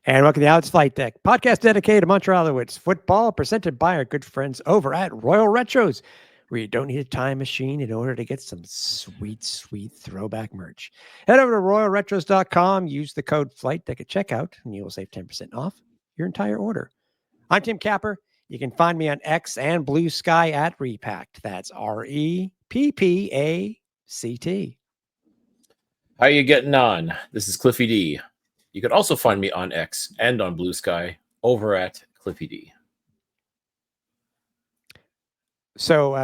And welcome to the Alouettes Flightdeck, podcast dedicated to Montreal Alouettes football, presented by our good friends over at Royal Retros, where you don't need a time machine in order to get some sweet, sweet throwback merch. Head over to royalretros.com, use the code FlightDeck at checkout, and you will save 10% off your entire order. I'm Tim Capper. You can find me on X and Blue Sky at Repact. That's REPPACT. How you getting on? This is Cliffy D. You can also find me on X and on Blue Sky over at Cliffy D. So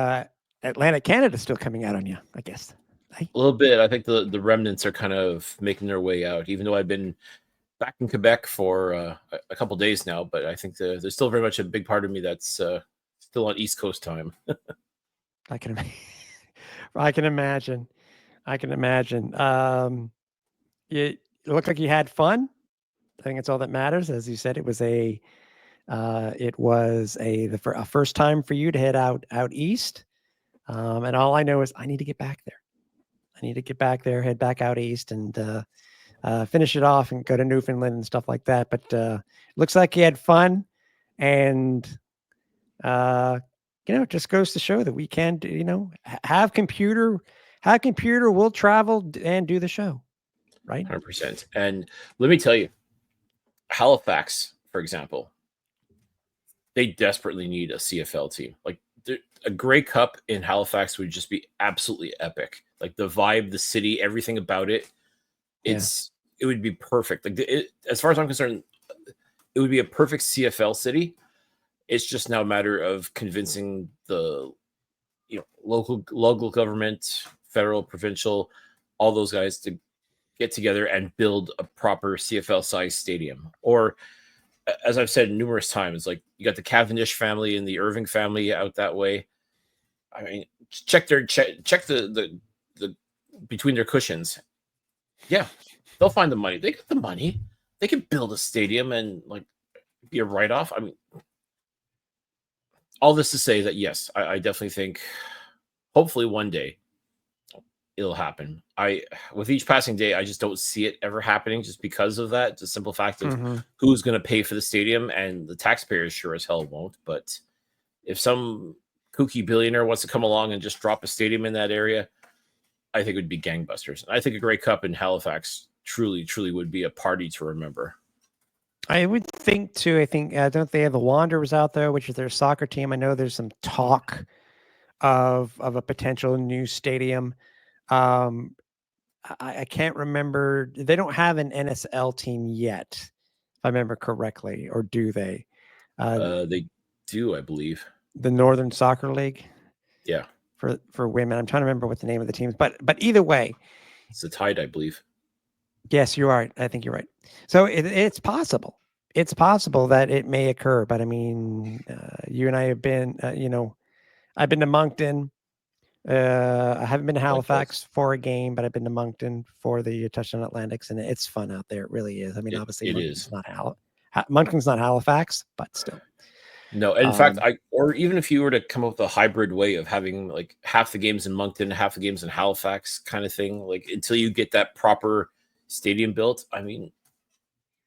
Atlantic Canada's still coming out on you, I guess. A little bit. I think the remnants are kind of making their way out, even though I've been back in Quebec for a couple days now. But I think there's still very much a big part of me that's still on East Coast time. I can imagine. It looked like you had fun. I think it's all that matters. As you said, it was a first time for you to head out east. And all I know is I need to get back there. Head back out east and finish it off and go to Newfoundland and stuff like that. But looks like you had fun, and it just goes to show that we can, have computer will travel and do the show, right? 100%. And let me tell you, Halifax, for example, they desperately need a CFL team. Like a Grey Cup in Halifax would just be absolutely epic. Like the vibe, the city, everything about it. It would be perfect. Like as far as I'm concerned, it would be a perfect CFL city. It's just now a matter of convincing the local government, federal, provincial, all those guys to get together and build a proper CFL size stadium. Or as I've said numerous times, like you got the Cavendish family and the Irving family out that way. I mean, check the between their cushions. Yeah, they'll find the money. They got the money. They can build a stadium and like be a write-off. I mean, all this to say that yes, I definitely think hopefully one day it'll happen. With each passing day, I just don't see it ever happening just because of that. The simple fact of who's going to pay for the stadium, and the taxpayers sure as hell won't. But if some kooky billionaire wants to come along and just drop a stadium in that area, I think it would be gangbusters. I think a Grey Cup in Halifax truly, truly would be a party to remember. I would think too. I think don't they have the Wanderers out there, which is their soccer team? I know there's some talk of a potential new stadium. I can't remember. They don't have an NSL team yet, if I remember correctly, or do they? They do, I believe. The Northern Soccer League. Yeah. For women, I'm trying to remember what the name of the team is, but either way, it's the Tide, I believe. Yes, you're right. I think you're right. So it's possible. It's possible that it may occur. But I mean, you and I have been, I've been to Moncton. I haven't been to Halifax for a game, but I've been to Moncton for the Touchdown Atlantics, and it's fun out there. It really is. I mean, obviously, Moncton's not Halifax, but still. No, in fact, or even if you were to come up with a hybrid way of having like half the games in Moncton, half the games in Halifax, kind of thing, like until you get that proper stadium built. I mean,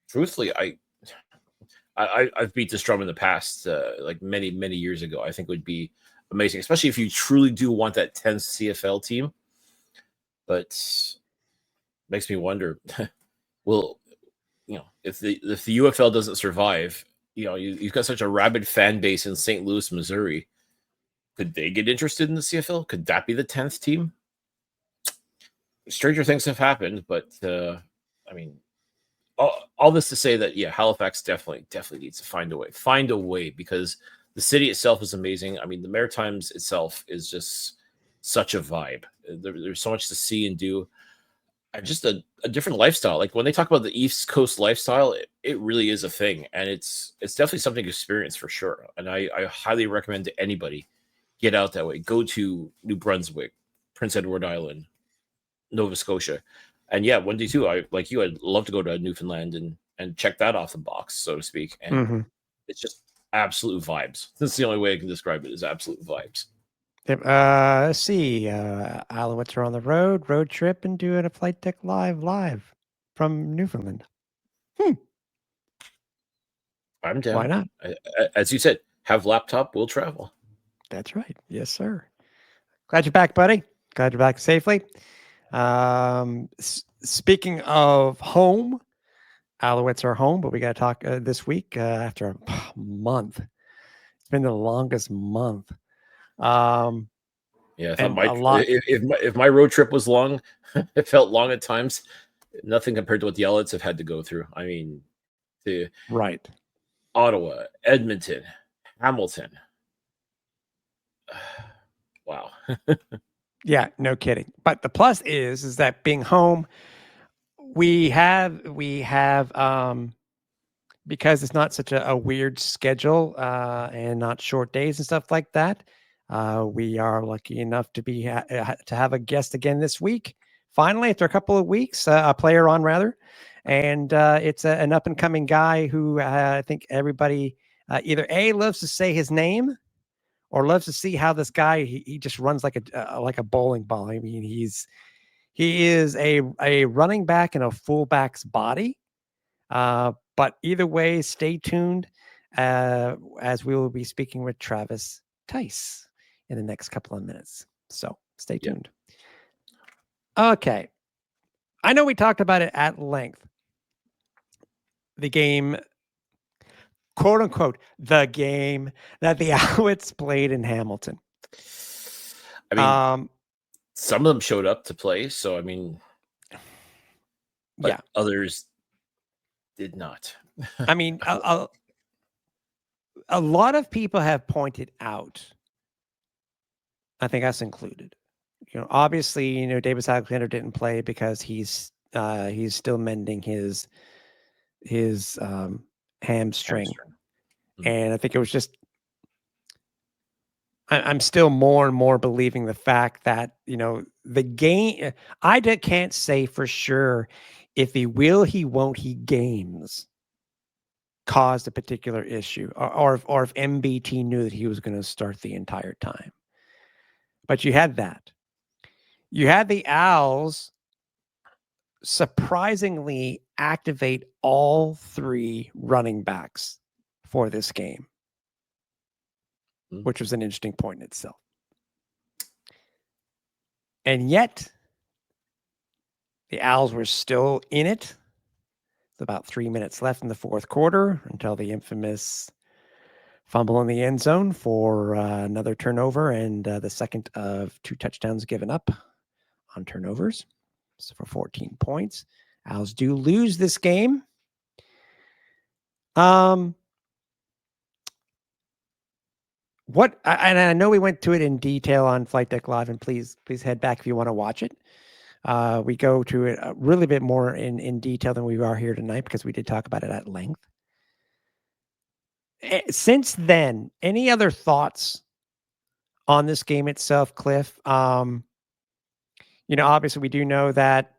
truthfully, I've beat this drum in the past, like many years ago. I think it would be amazing, especially if you truly do want that 10th CFL team. But makes me wonder, will if the UFL doesn't survive, you've got such a rabid fan base in St. Louis, Missouri. Could they get interested in the CFL? Could that be the 10th team? Stranger things have happened, but I mean, all this to say that Halifax definitely needs to find a way because the city itself is amazing. I mean, the Maritimes itself is just such a vibe. There's so much to see and do. And just a different lifestyle. Like when they talk about the East Coast lifestyle, it really is a thing, and it's definitely something to experience for sure. And I highly recommend to anybody get out that way. Go to New Brunswick, Prince Edward Island, Nova Scotia, and one day too. I'd love to go to Newfoundland and check that off the box, so to speak. And it's just absolute vibes. That's the only way I can describe it, is absolute vibes. Let's see. Alouettes are on the road trip, and doing a Flightdeck live from Newfoundland. I'm down. Why not? As you said, have laptop, we'll travel. That's right. Yes, sir. Glad you're back, buddy. Glad you're back safely. Speaking of home, Alouettes are home, but we got to talk this week after a month. It's been the longest month. Yeah, I thought And a lot. if my road trip was long, it felt long at times. Nothing compared to what the Alouettes have had to go through. I mean, to Right. Ottawa, Edmonton, Hamilton. Wow. Yeah, no kidding. But the plus is that being home, we have because it's not such a weird schedule and not short days and stuff like that. We are lucky enough to be to have a guest again this week. Finally, after a couple of weeks, a player on rather, and it's an up and coming guy who I think everybody either loves to say his name or loves to see how this guy he just runs like a bowling ball. I mean, he is a running back in a fullback's body. But either way, stay tuned as we will be speaking with Travis Theis in the next couple of minutes. So stay tuned. Okay. I know we talked about it at length. The game, quote unquote, the game that the Alouettes played in Hamilton. I mean, some of them showed up to play. So, I mean, but others did not. I mean, a lot of people have pointed out, I think us included, obviously, Davis Alexander didn't play because he's still mending his hamstring. Mm-hmm. And I think it was just, I'm still more and more believing the fact that, the game, I can't say for sure if he won't, he games caused a particular issue or if MBT knew that he was going to start the entire time. But you had that. You had the Owls surprisingly activate all three running backs for this game, which was an interesting point in itself. And yet, the Owls were still in it. With about 3 minutes left in the fourth quarter until the infamous fumble in the end zone for another turnover and the second of 2 touchdowns given up on turnovers. So for 14 points. Owls do lose this game. And I know we went to it in detail on Flight Deck Live, and please head back if you want to watch it. We go to it a really bit more in detail than we are here tonight because we did talk about it at length. Since then, any other thoughts on this game itself, Cliff? Obviously we do know that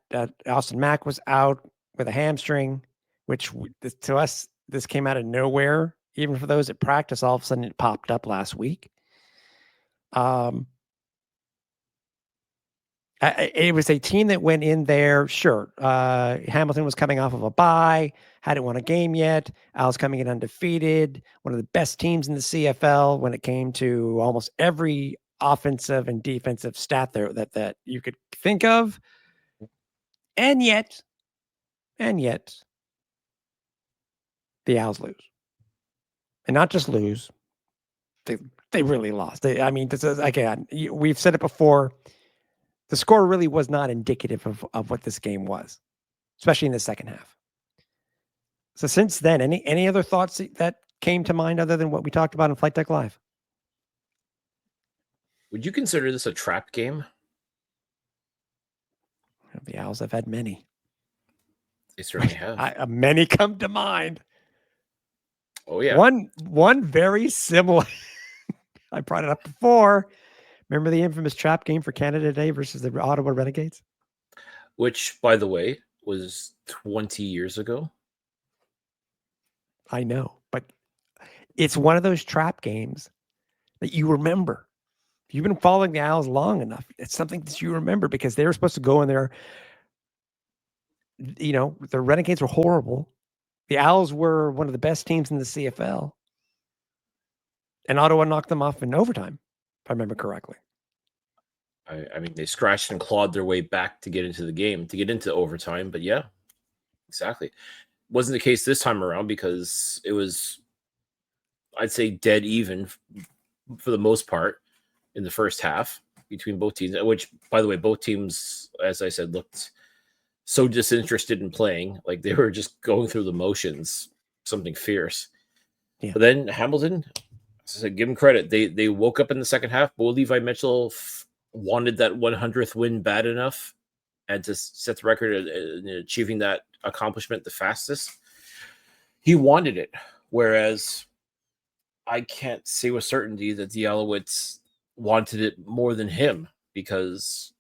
Austin Mack was out with a hamstring, which to us, this came out of nowhere. Even for those at practice, all of a sudden it popped up last week. It was a team that went in there. Sure. Hamilton was coming off of a bye, hadn't won a game yet. Owls coming in undefeated, one of the best teams in the CFL when it came to almost every offensive and defensive stat there that you could think of. And yet, the Owls lose. And not just lose, they really lost. This is, again, we've said it before. The score really was not indicative of what this game was, especially in the second half. So since then, any other thoughts that came to mind other than what we talked about in Flight Deck Live? Would you consider this a trap game? The Owls have had many. They certainly have. Many come to mind. Oh, yeah. One very similar. I brought it up before. Remember the infamous trap game for Canada Day versus the Ottawa Renegades? Which, by the way, was 20 years ago. I know, but it's one of those trap games that you remember. If you've been following the Owls long enough, it's something that you remember because they were supposed to go in there. The Renegades were horrible. The Owls were one of the best teams in the CFL, and Ottawa knocked them off in overtime, if I remember correctly. I mean, they scratched and clawed their way back to get into the game, to get into overtime. But yeah, exactly. Wasn't the case this time around because it was, I'd say, dead even for the most part in the first half between both teams, which, by the way, both teams, as I said, looked so disinterested in playing. Like they were just going through the motions, something fierce. Yeah. But then Hamilton, as I said, give them credit. They woke up in the second half. Bo Levi Mitchell wanted that 100th win bad enough and to set the record in achieving that accomplishment the fastest. He wanted it, whereas I can't say with certainty that the Alouettes wanted it more than him because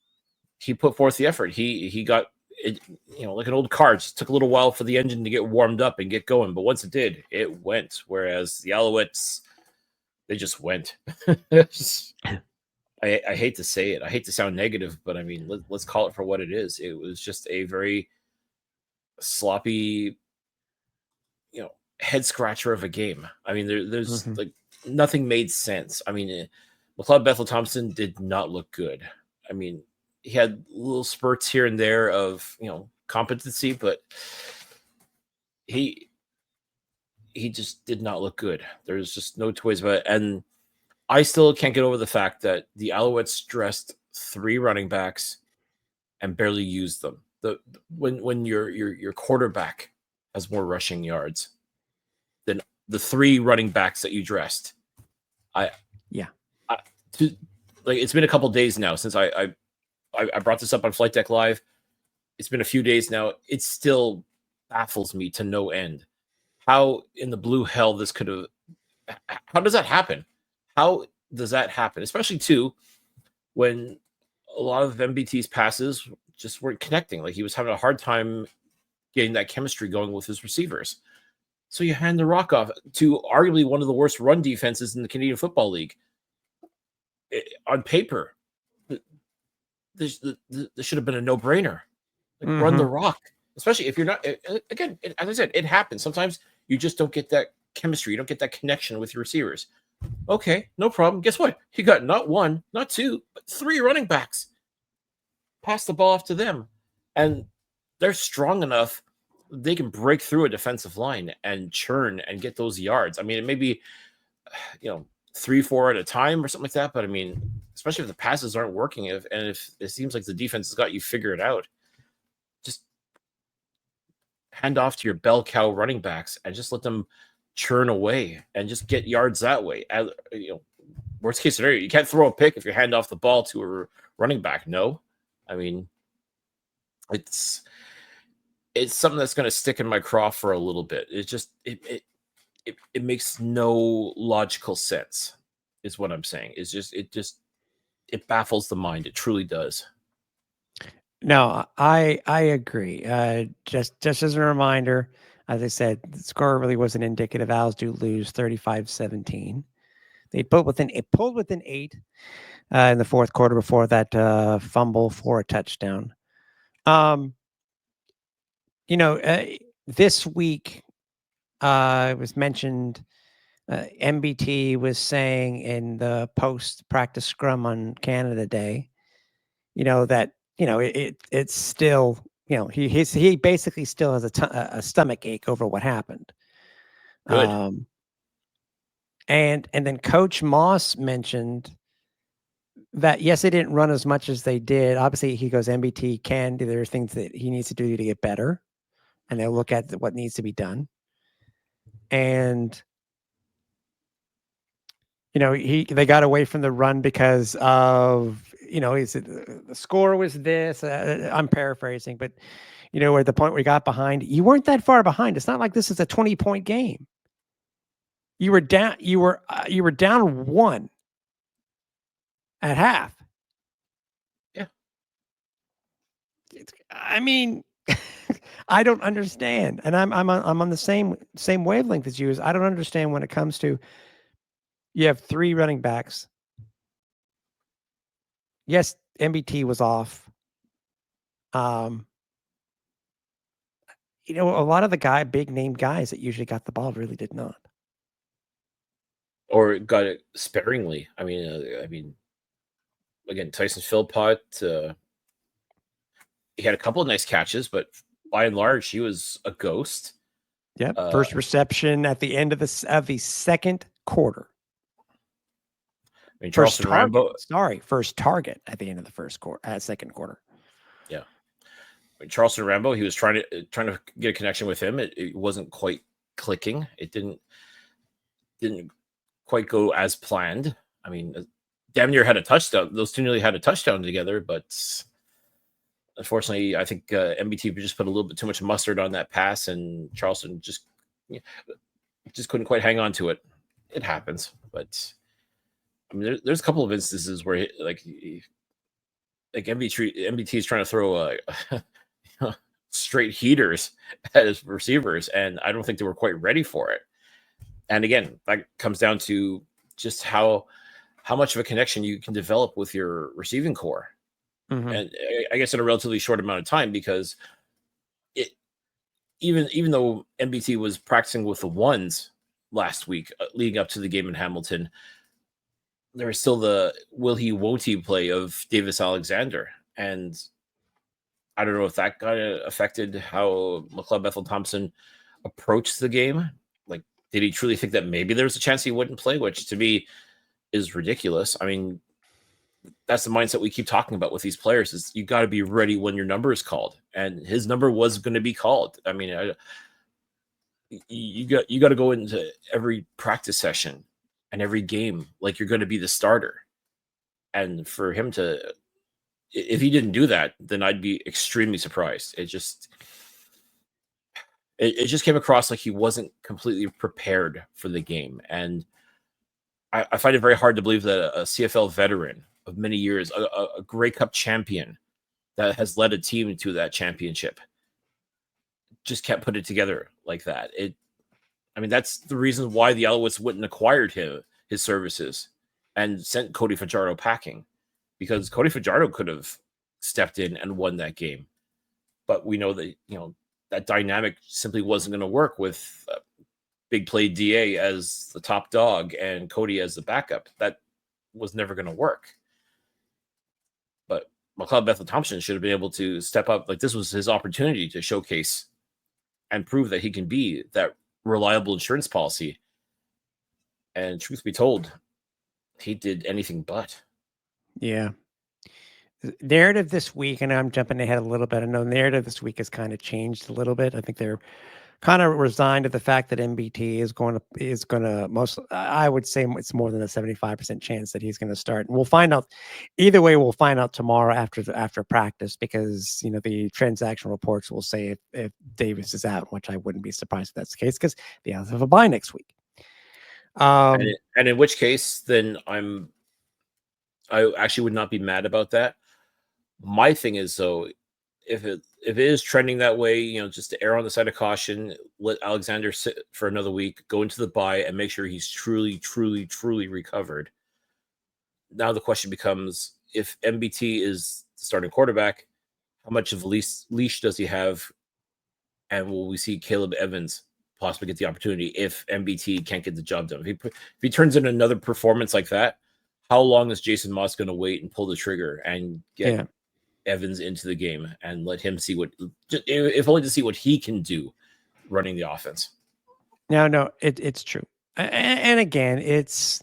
he put forth the effort. He got it, like an old car. It just took a little while for the engine to get warmed up and get going, but once it did, it went. Whereas the Alouettes, they just went. I hate to say it. I hate to sound negative, but I mean, let's call it for what it is. It was just a very sloppy, head scratcher of a game. I mean, there's like nothing made sense. I mean, McLeod Bethel Thompson did not look good. I mean, he had little spurts here and there of competency, but he just did not look good. There's just no two ways about it. And I still can't get over the fact that the Alouettes dressed 3 running backs and barely used them. When your quarterback has more rushing yards than the 3 running backs that you dressed. It's been a couple days now since I brought this up on Flight Deck Live. It's been a few days now. It still baffles me to no end. How in the blue hell this could have? How does that happen? How does that happen? Especially too when a lot of MBT's passes just weren't connecting. Like he was having a hard time getting that chemistry going with his receivers. So you hand the rock off to arguably one of the worst run defenses in the Canadian Football League. On paper, this should have been a no-brainer. Like, run the rock, especially if you're not. Again, as I said, it happens. Sometimes you just don't get that chemistry. You don't get that connection with your receivers. Okay, no problem. Guess what? You got not 1, not 2, but 3 running backs. Pass the ball off to them, and they're strong enough. They can break through a defensive line and churn and get those yards. I mean, it may be, 3-4 at a time or something like that. But I mean, especially if the passes aren't working, if it seems like the defense has got you figured out, just hand off to your bell cow running backs and just let them churn away and just get yards that way. Worst case scenario, you can't throw a pick if you hand off the ball to a running back. No, I mean, it's something that's going to stick in my craw for a little bit. It's just it makes no logical sense, is what I'm saying. It's just it baffles the mind. It truly does. No, I agree. Just as a reminder, as I said, the score really wasn't indicative. Owls do lose 35-17. They pulled within 8 in the fourth quarter before that fumble for a touchdown. This week it was mentioned. MBT was saying in the post-practice scrum on Canada Day, that it's still, he basically still has a stomach ache over what happened. Good. And then Coach Moss mentioned that yes, they didn't run as much as they did. Obviously, he goes, MBT can do. There are things that he needs to do to get better, and they'll look at what needs to be done. And they got away from the run because of the score was this. I'm paraphrasing, but at the point we got behind, you weren't that far behind. It's not like this is a 20-point game. You were down. You were down 1 at half. Yeah. I mean, I don't understand, and I'm on the same wavelength as you. I don't understand when it comes to you have 3 running backs. Yes, MBT was off. a lot of the big name guys that usually got the ball really did not. Or got it sparingly. I mean, again, Tyson Philpott, he had a couple of nice catches, but by and large, he was a ghost. Yep. First reception at the end of the second quarter. I mean, Charleston Rambo. First target at the end of the second quarter. Yeah. I mean, Charleston Rambo, he was trying to get a connection with him. It wasn't quite clicking. It didn't quite go as planned. I mean, damn near had a touchdown. Those two nearly had a touchdown together, but unfortunately, I think MBT just put a little bit too much mustard on that pass, and Charleston just couldn't quite hang on to it. It happens, but I mean, there's a couple of instances where MBT is trying to throw straight heaters at his receivers, and I don't think they were quite ready for it. And again, that comes down to just how much of a connection you can develop with your receiving core. Mm-hmm. And I guess in a relatively short amount of time, because even though MBT was practicing with the ones last week leading up to the game in Hamilton, there was still the will he won't he play of Davis Alexander, and I don't know if that kind of affected how McLeod Bethel-Thompson approached the game. Like, did he truly think that maybe there's a chance he wouldn't play, which to me is ridiculous. I mean, that's the mindset we keep talking about with these players, is you got to be ready when your number is called, and his number was going to be called. I mean, you got to go into every practice session and every game like you're going to be the starter. And for him to, if he didn't do that, then I'd be extremely surprised. It just came across like he wasn't completely prepared for the game. And I find it very hard to believe that a CFL veteran of many years, a Grey Cup champion that has led a team to that championship, just can't put it together like that. I mean, that's the reason why the Alouettes wouldn't acquired his services and sent Cody Fajardo packing, because Cody Fajardo could have stepped in and won that game. But we know that, that dynamic simply wasn't going to work with big play DA as the top dog and Cody as the backup. That was never going to work. But McLeod Bethel-Thompson should have been able to step up. Like, this was his opportunity to showcase and prove that he can be that reliable insurance policy. And truth be told, he did anything but. Yeah. The narrative this week, and I'm jumping ahead a little bit. I know the narrative this week has kind of changed a little bit. I think they're kind of resigned to the fact that MBT is going to most. I would say it's more than a 75% chance that he's going to start. And we'll find out. Either way, we'll find out tomorrow after practice, because the transaction reports will say if Davis is out, which I wouldn't be surprised if that's the case, because the Owls have a bye next week. And in which case, then I actually would not be mad about that. My thing is, though, if it is trending that way, just to err on the side of caution, let Alexander sit for another week, go into the bye, and make sure he's truly, truly, truly recovered. Now the question becomes, if MBT is the starting quarterback, how much of a leash does he have? And will we see Caleb Evans possibly get the opportunity if MBT can't get the job done? If he turns in another performance like that, how long is Jason Moss going to wait and pull the trigger and get Evans into the game and let him see if only to see what he can do running the offense? No, it's true. And again, it's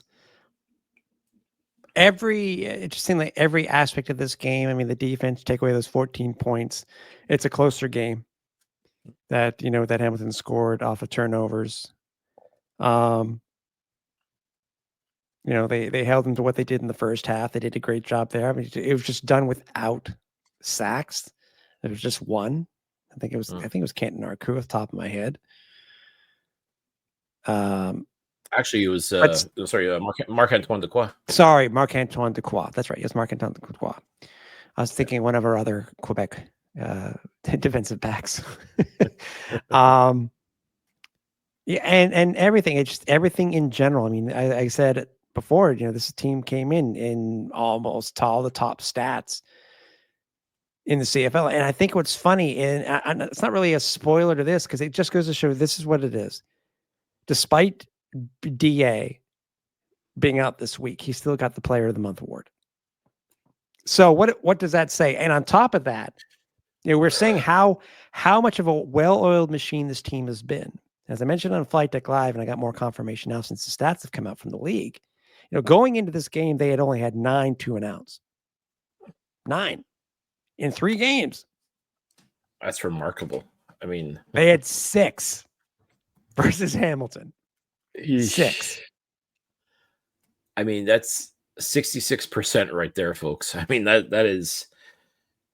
it just seemed like every aspect of this game. I mean, the defense, take away those 14 points. It's a closer game that Hamilton scored off of turnovers. They held them to what they did in the first half. They did a great job there. I mean, it was just done without sacks. There was just one. I think it was Canton Arku off the top of my head. Actually, it was Marc-Antoine Dequoy. Sorry, Marc-Antoine Dequoy. That's right. Yes, Marc-Antoine Dequoy. I was thinking one of our other Quebec defensive backs. Yeah, and everything. It's just everything in general. I mean, I said it before, this team came in almost all the top stats. in the CFL. And I think what's funny, and it's not really a spoiler to this because it just goes to show this is what it is. Despite DA being out this week, he still got the Player of the Month award. So what does that say? And on top of that, we're saying how much of a well-oiled machine this team has been. As I mentioned on Flightdeck Live, and I got more confirmation now since the stats have come out from the league. Going into this game, they had only had 9 2-and-outs. 9 in 3 games. That's remarkable. I mean, they had 6 versus Hamilton. 6. I mean, that's 66% right there, folks. I mean, that is,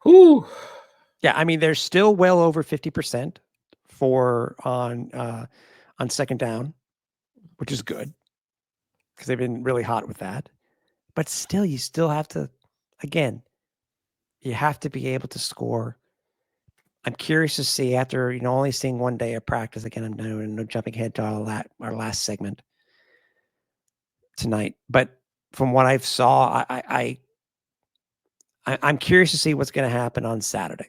whoo. Yeah, I mean, they're still well over 50% on second down, which is good because they've been really hot with that. But still, you still have to, again, you have to be able to score. I'm curious to see after, only seeing one day of practice. Again, I'm no jumping ahead to all that, our last segment tonight. But from what I've saw, I'm curious to see what's going to happen on Saturday.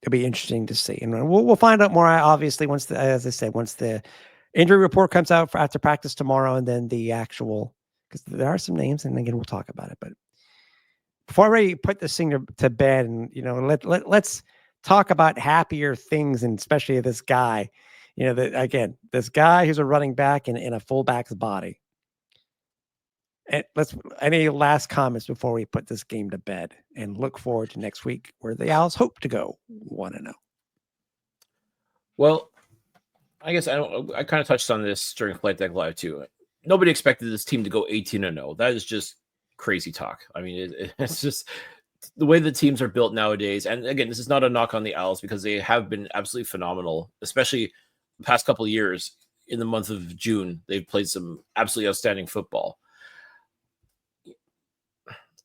It'll be interesting to see, and we'll find out more. Obviously, once the injury report comes out for after practice tomorrow, and then the actual, because there are some names, and again we'll talk about it. But before I ready put this thing to bed, and let's talk about happier things, and especially this guy, this guy who's a running back in a fullback's body. And any last comments before we put this game to bed and look forward to next week where the Owls hope to go 1-0. Well, I guess I kind of touched on this during Flightdeck Live too. Nobody expected this team to go 18-0. That is just crazy talk. I mean, it's just the way the teams are built nowadays. And again, this is not a knock on the Owls because they have been absolutely phenomenal, especially the past couple of years. In the month of June, they've played some absolutely outstanding football.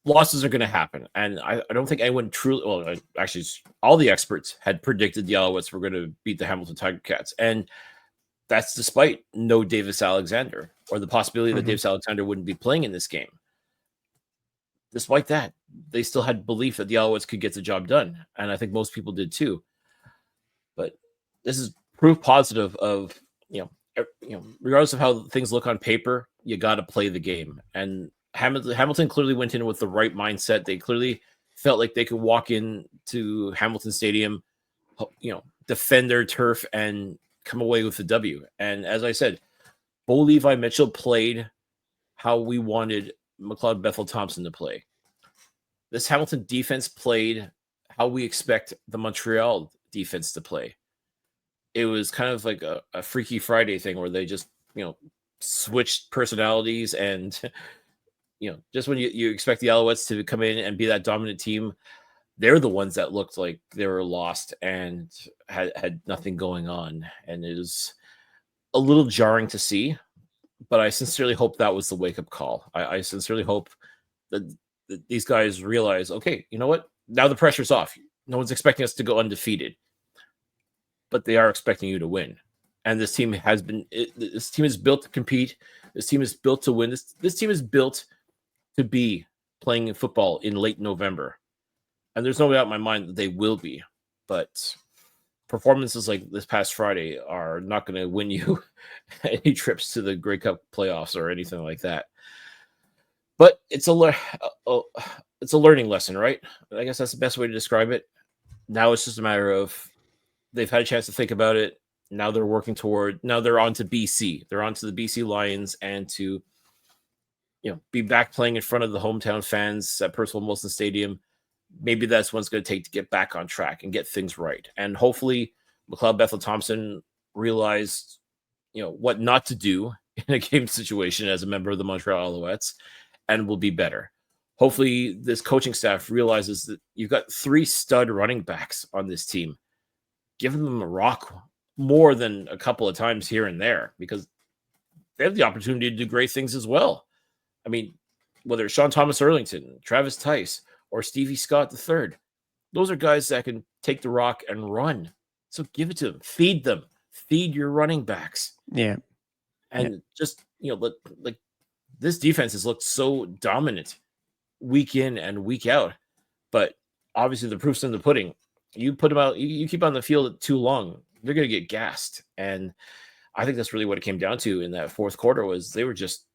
Losses are going to happen. And I don't think anyone truly, well, actually, all the experts had predicted the Alouettes were going to beat the Hamilton Tiger Cats. And that's despite no Davis Alexander, or the possibility that Davis Alexander wouldn't be playing in this game. Despite that, they still had belief that the Alouettes could get the job done. And I think most people did too. But this is proof positive of, regardless of how things look on paper, you got to play the game. And Hamilton clearly went in with the right mindset. They clearly felt like they could walk into Hamilton Stadium, defend their turf and come away with the W. And as I said, Bo Levi Mitchell played how we wanted McLeod Bethel Thompson to play. This Hamilton defense played how we expect the Montreal defense to play. It was kind of like a Freaky Friday thing where they just, switched personalities and just when you expect the Alouettes to come in and be that dominant team, they're the ones that looked like they were lost and had nothing going on. And it was a little jarring to see, but I sincerely hope that was the wake-up call. I sincerely hope that these guys realize, okay, you know what? Now the pressure's off. No one's expecting us to go undefeated, but they are expecting you to win. And this team this team is built to compete. This team is built to win. This team is built to be playing football in late November. And there's no doubt in my mind that they will be. But performances like this past Friday are not going to win you any trips to the Grey Cup playoffs or anything like that. But it's a learning lesson, right? I guess that's the best way to describe it. Now it's just a matter of they've had a chance to think about it. Now they're working now they're on to BC. They're on to the BC Lions and to be back playing in front of the hometown fans at Percival Molson Stadium. Maybe that's what it's going to take to get back on track and get things right. And hopefully McLeod Bethel Thompson realized, what not to do in a game situation as a member of the Montreal Alouettes and will be better. Hopefully this coaching staff realizes that you've got 3 stud running backs on this team. Give them a rock more than a couple of times here and there because they have the opportunity to do great things as well. I mean, whether it's Sean Thomas Erlington, Travis Theis, or Stevie Scott III, those are guys that can take the rock and run. So give it to them. Feed them. Feed your running backs. Yeah. And just, like this defense has looked so dominant week in and week out. But obviously the proof's in the pudding. You put them out, you keep on the field too long, they're going to get gassed. And I think that's really what it came down to in that fourth quarter was they were just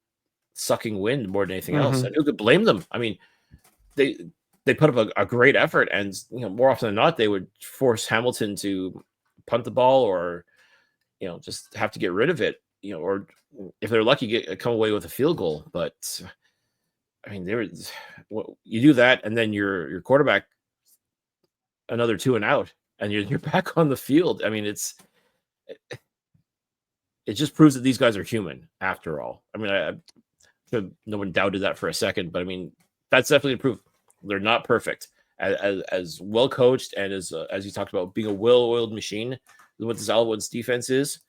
sucking wind more than anything else. And who could blame them? I mean, they put up a great effort, and more often than not, they would force Hamilton to punt the ball or just have to get rid of it. Or if they're lucky, come away with a field goal. But I mean, you do that, and then your quarterback another 2 and out, and you're back on the field. I mean, it just proves that these guys are human after all. I mean, no one doubted that for a second, but I mean, that's definitely a proof they're not perfect. As well coached and as you talked about being a well-oiled machine, what this Alouettes defense is,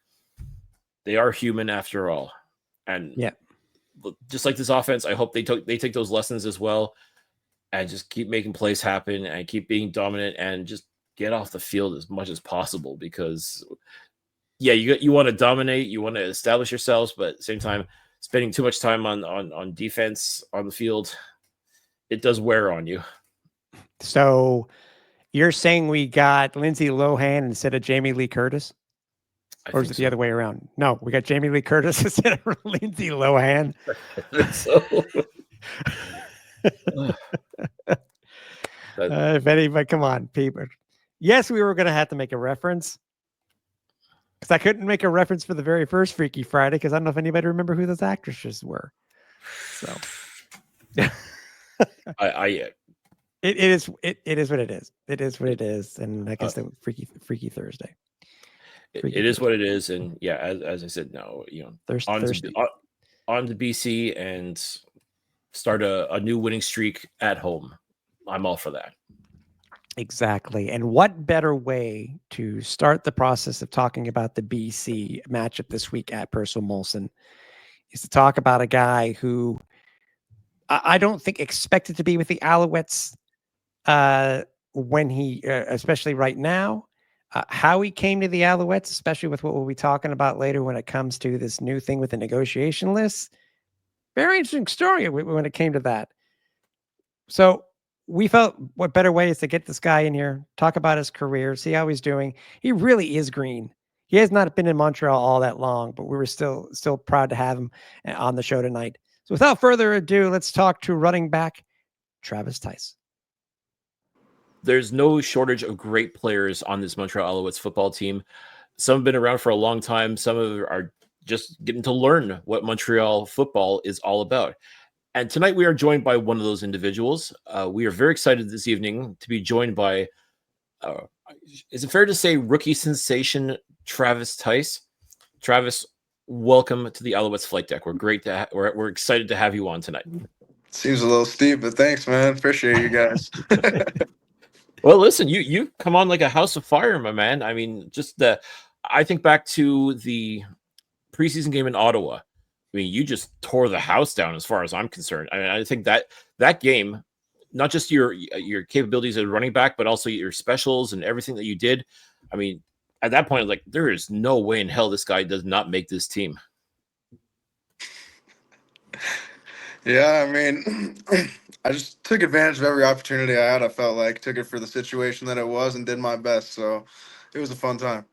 they are human after all. And just like this offense, I hope they take those lessons as well and just keep making plays happen and keep being dominant and just get off the field as much as possible, because you want to dominate, you want to establish yourselves, but at the same time, spending too much time on defense on the field, it does wear on you. So you're saying we got Lindsay Lohan instead of Jamie Lee Curtis? Or is it the other way around? No, we got Jamie Lee Curtis instead of Lindsay Lohan. If anybody, come on, people. Yes, we were going to have to make a reference, because I couldn't make a reference for the very first Freaky Friday because I don't know if anybody remember who those actresses were. So it is what it is. It is what it is, and I guess the Freaky Thursday. It is what it is, and as I said, no, on to BC and start a new winning streak at home. I'm all for that. Exactly. And what better way to start the process of talking about the BC matchup this week at Purcell Molson is to talk about a guy who I don't think expected to be with the Alouettes when he, especially right now, how he came to the Alouettes, especially with what we'll be talking about later when it comes to this new thing with the negotiation list. Very interesting story when it came to that. So we felt what better way is to get this guy in here, talk about his career, see how he's doing. He really is green. He has not been in Montreal all that long, but we were still proud to have him on the show tonight. So without further ado, let's talk to running back Travis Theis. There's no shortage of great players on this Montreal Alouettes football team. Some have been around for a long time. Some of them are just getting to learn what Montreal football is all about. And tonight we are joined by one of those individuals. We are very excited this evening to be joined by, is it fair to say, rookie sensation Travis Theis? Travis, welcome to the Alouettes Flight Deck. We're excited to have you on tonight. Seems a little steep, but thanks, man. Appreciate you guys. Well, listen, you come on like a house of fire, my man. I mean, I think back to the preseason game in Ottawa. I mean, you just tore the house down as far as I'm concerned. I mean, I think that game, not just your capabilities as a running back, but also your specials and everything that you did. I mean, at that point, like, there is no way in hell this guy does not make this team. Yeah, I mean, I just took advantage of every opportunity I had. I felt like took it for the situation that it was and did my best. So it was a fun time.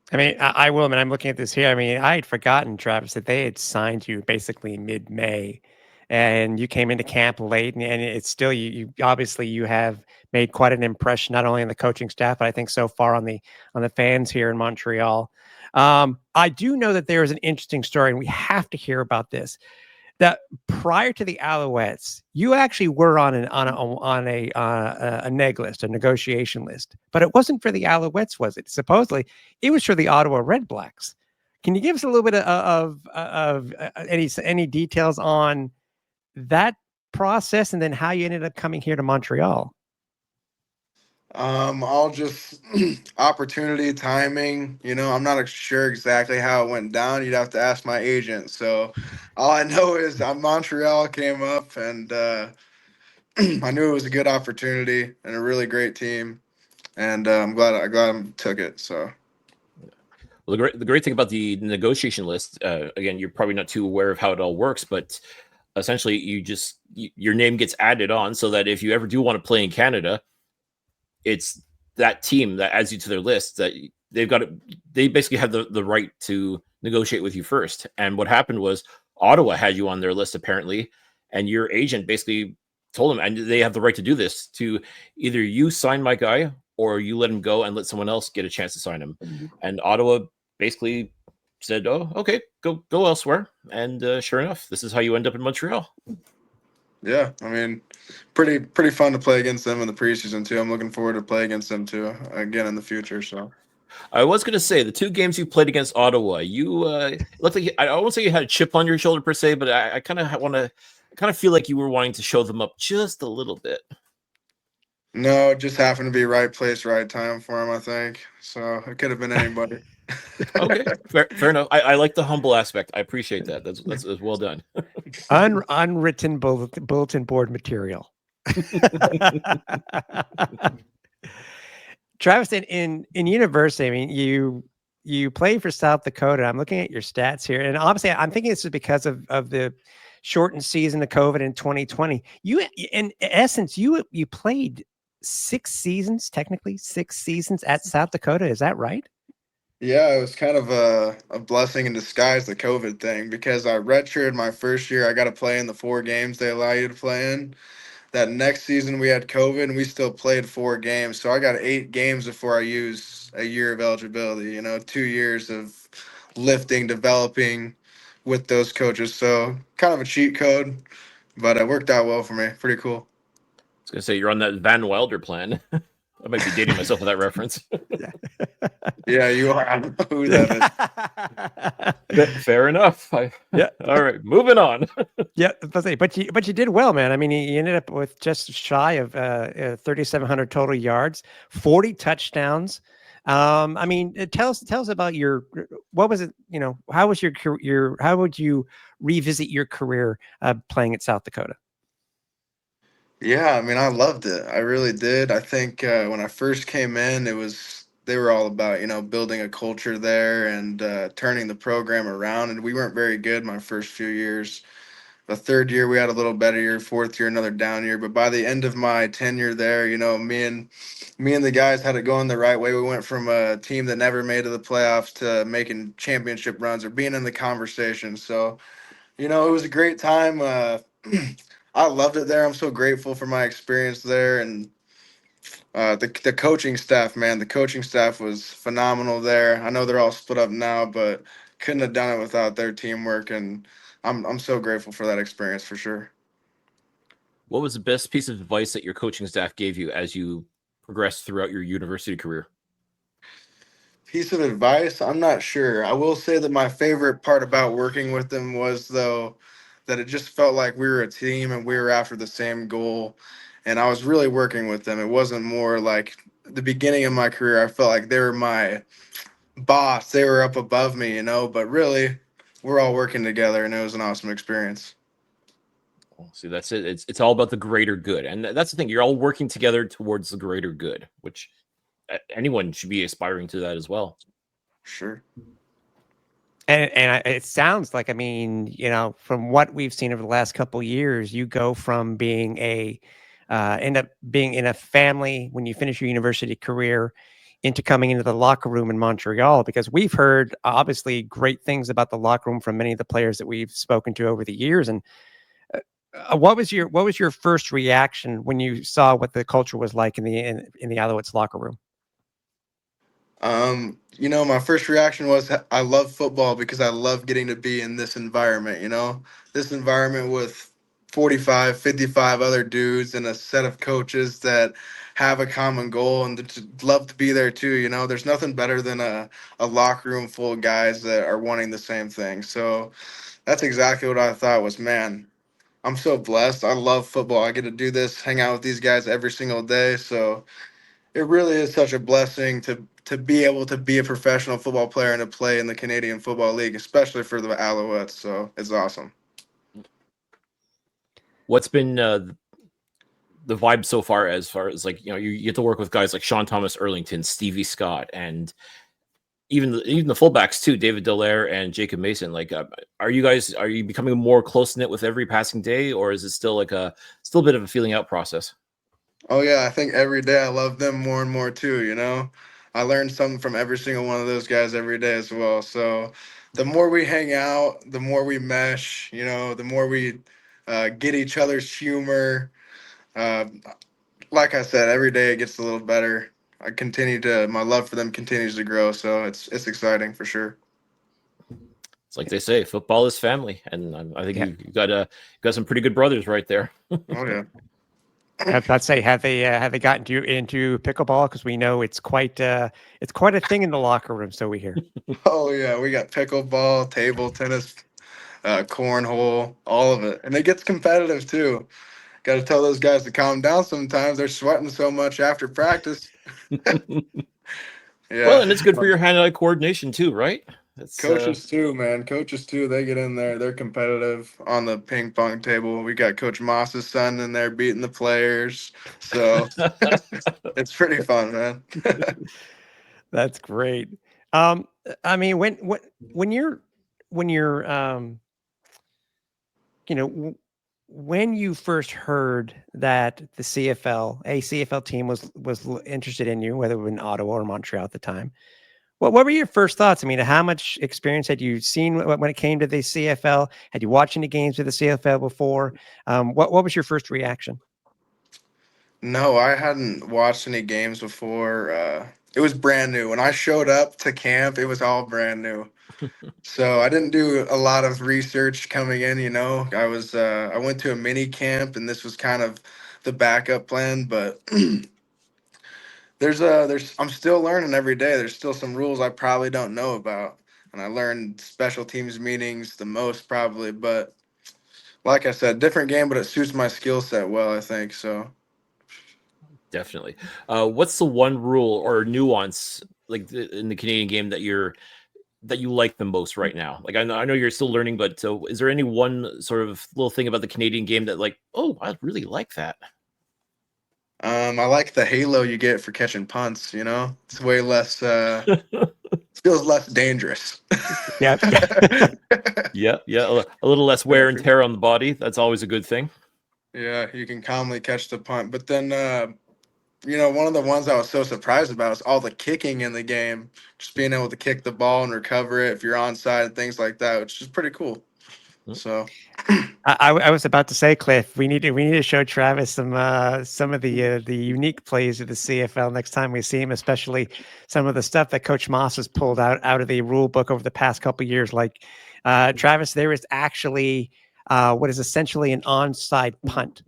I mean, I will, man. I'm looking at this here. I mean, I had forgotten, Travis, that they had signed you basically mid-May, and you came into camp late, and it's still you obviously you have made quite an impression not only on the coaching staff, but I think so far on the fans here in Montreal. I do know that there is an interesting story, and we have to hear about this. That prior to the Alouettes, you actually were on a neg list, a negotiation list, but it wasn't for the Alouettes, was it? Supposedly, it was for the Ottawa Red Blacks. Can you give us a little bit of any details on that process, and then how you ended up coming here to Montreal? All just opportunity, timing. I'm not sure exactly how it went down. You'd have to ask my agent. So all I know is Montreal came up, and I knew it was a good opportunity and a really great team, and I'm glad I took it. So. Well, the great thing about the negotiation list, again, you're probably not too aware of how it all works, but essentially your name gets added on so that if you ever do want to play in Canada, it's that team that adds you to their list that they basically have the right to negotiate with you first. And what happened was Ottawa had you on their list apparently, and your agent basically told them, and they have the right to do this, to either you sign my guy or you let him go and let someone else get a chance to sign him. And Ottawa basically said, oh, okay, go elsewhere. And sure enough, this is how you end up in Montreal. Yeah, I mean, pretty fun to play against them in the preseason too. I'm looking forward to play against them too again in the future. So I was going to say the 2 games you played against Ottawa, you looked like I won't say you had a chip on your shoulder per se, but I kind of feel like you were wanting to show them up just a little bit. no, it just happened to be right place, right time for him, I think. So it could have been anybody. Okay, fair enough. I like the humble aspect. I appreciate that. That's well done. Unwritten bulletin board material. Travis, in university, I mean, you played for South Dakota. I'm looking at your stats here, and obviously, I'm thinking this is because of the shortened season of COVID in 2020. You, in essence, you played 6 seasons, technically 6 seasons at South Dakota. Is that right? Yeah, it was kind of a blessing in disguise, the COVID thing, because I redshirted my first year. I got to play in the 4 games they allow you to play in. That next season we had COVID and we still played 4 games. So I got 8 games before I used a year of eligibility, 2 years of lifting, developing with those coaches. So kind of a cheat code, but it worked out well for me. Pretty cool. I was going to say you're on that Van Wilder plan. I might be dating myself with that reference. Yeah, you are. I don't know who that is. Fair enough. Yeah. All right, moving on. Yeah, but you did well, man. I mean, you ended up with just shy of 3,700 total yards, 40 touchdowns. I mean, tell us about what was it? How was how would you revisit your career playing at South Dakota? Yeah, I mean, I loved it. I really did. I think when I first came in, they were all about building a culture there and turning the program around. And we weren't very good my first few years. The 3rd year we had a little better year. 4th year another down year. But by the end of my tenure there, me and the guys had it going the right way. We went from a team that never made to the playoffs to making championship runs or being in the conversation. So it was a great time. I loved it there. I'm so grateful for my experience there, and the coaching staff, man. The coaching staff was phenomenal there. I know they're all split up now, but couldn't have done it without their teamwork, and I'm so grateful for that experience for sure. What was the best piece of advice that your coaching staff gave you as you progressed throughout your university career? Piece of advice? I'm not sure. I will say that my favorite part about working with them was, though, that it just felt like we were a team and we were after the same goal. And I was really working with them. It wasn't more like the beginning of my career. I felt like they were my boss. They were up above me, but really, we're all working together, and it was an awesome experience. See, that's it. It's all about the greater good. And that's the thing. You're all working together towards the greater good, which anyone should be aspiring to that as well. Sure. And it sounds like, I mean, from what we've seen over the last couple of years, you go from being end up being in a family when you finish your university career into coming into the locker room in Montreal, because we've heard obviously great things about the locker room from many of the players that we've spoken to over the years. And what was your first reaction when you saw what the culture was like in the Alouettes locker room? My first reaction was I love football because I love getting to be in this environment, this environment with 45, 55 other dudes and a set of coaches that have a common goal and that love to be there too. There's nothing better than a locker room full of guys that are wanting the same thing. So that's exactly what I thought was, man, I'm so blessed. I love football. I get to do this, hang out with these guys every single day. So it really is such a blessing to be able to be a professional football player and to play in the Canadian Football League, especially for the Alouettes. So it's awesome. What's been the vibe so far as like, you get to work with guys like Sean Thomas Erlington, Stevie Scott, and even the fullbacks too, David Dallaire and Jacob Mason. Like, are you becoming more close knit with every passing day, or is it still a bit of a feeling out process? Oh yeah, I think every day I love them more and more too, you know. I learn something from every single one of those guys every day as well. So the more we hang out, the more we mesh, you know, the more we get each other's humor. Uh, like I said, every day it gets a little better. My love for them continues to grow, so it's exciting for sure. It's like they say, football is family, and I think Yeah. you got some pretty good brothers right there. Oh yeah. I was about to say, have they gotten into pickleball? Because we know it's quite a thing in the locker room. So we hear. Oh yeah, we got pickleball, table tennis, cornhole, all of it, and it gets competitive too. Got to tell those guys to calm down. Sometimes they're sweating so much after practice. Well, Yeah, and it's good for your hand-eye coordination too, right? It's coaches too, man. Coaches too. They get in there. They're competitive on the ping pong table. We got Coach Moss's son in there beating the players. So it's pretty fun, man. That's great. I mean, when you're you know, when you first heard that the CFL team was interested in you, whether it was in Ottawa or Montreal at the time, what were your first thoughts? I mean, how much experience had you seen when it came to the CFL? Had you watched any games with the CFL before? What was your first reaction? No, I hadn't watched any games before. It was brand new. When I showed up to camp, it was all brand new. So I didn't do a lot of research coming in, you know. I went to a mini camp and this was kind of the backup plan, but there's I'm still learning every day. There's still some rules I probably don't know about. And I learned special teams meetings the most probably, but like I said, different game, but it suits my skill set well, I think. So definitely. What's the one rule or nuance like in the Canadian game that you like the most right now? Like, I know you're still learning, but is there any one sort of little thing about the Canadian game that, like, oh, I really like that? I like the halo you get for catching punts, you know? It's way less feels less dangerous. Yeah. Yeah, a little less wear and tear on the body. That's always a good thing. Yeah, you can calmly catch the punt. But then you know, one of the ones I was so surprised about is all the kicking in the game. Just being able to kick the ball and recover it if you're onside, things like that, which is pretty cool. So I was about to say, Cliff, we need to show Travis some of the unique plays of the CFL next time we see him, especially some of the stuff that Coach Moss has pulled out of the rule book over the past couple of years. Like Travis, there is actually what is essentially an onside punt,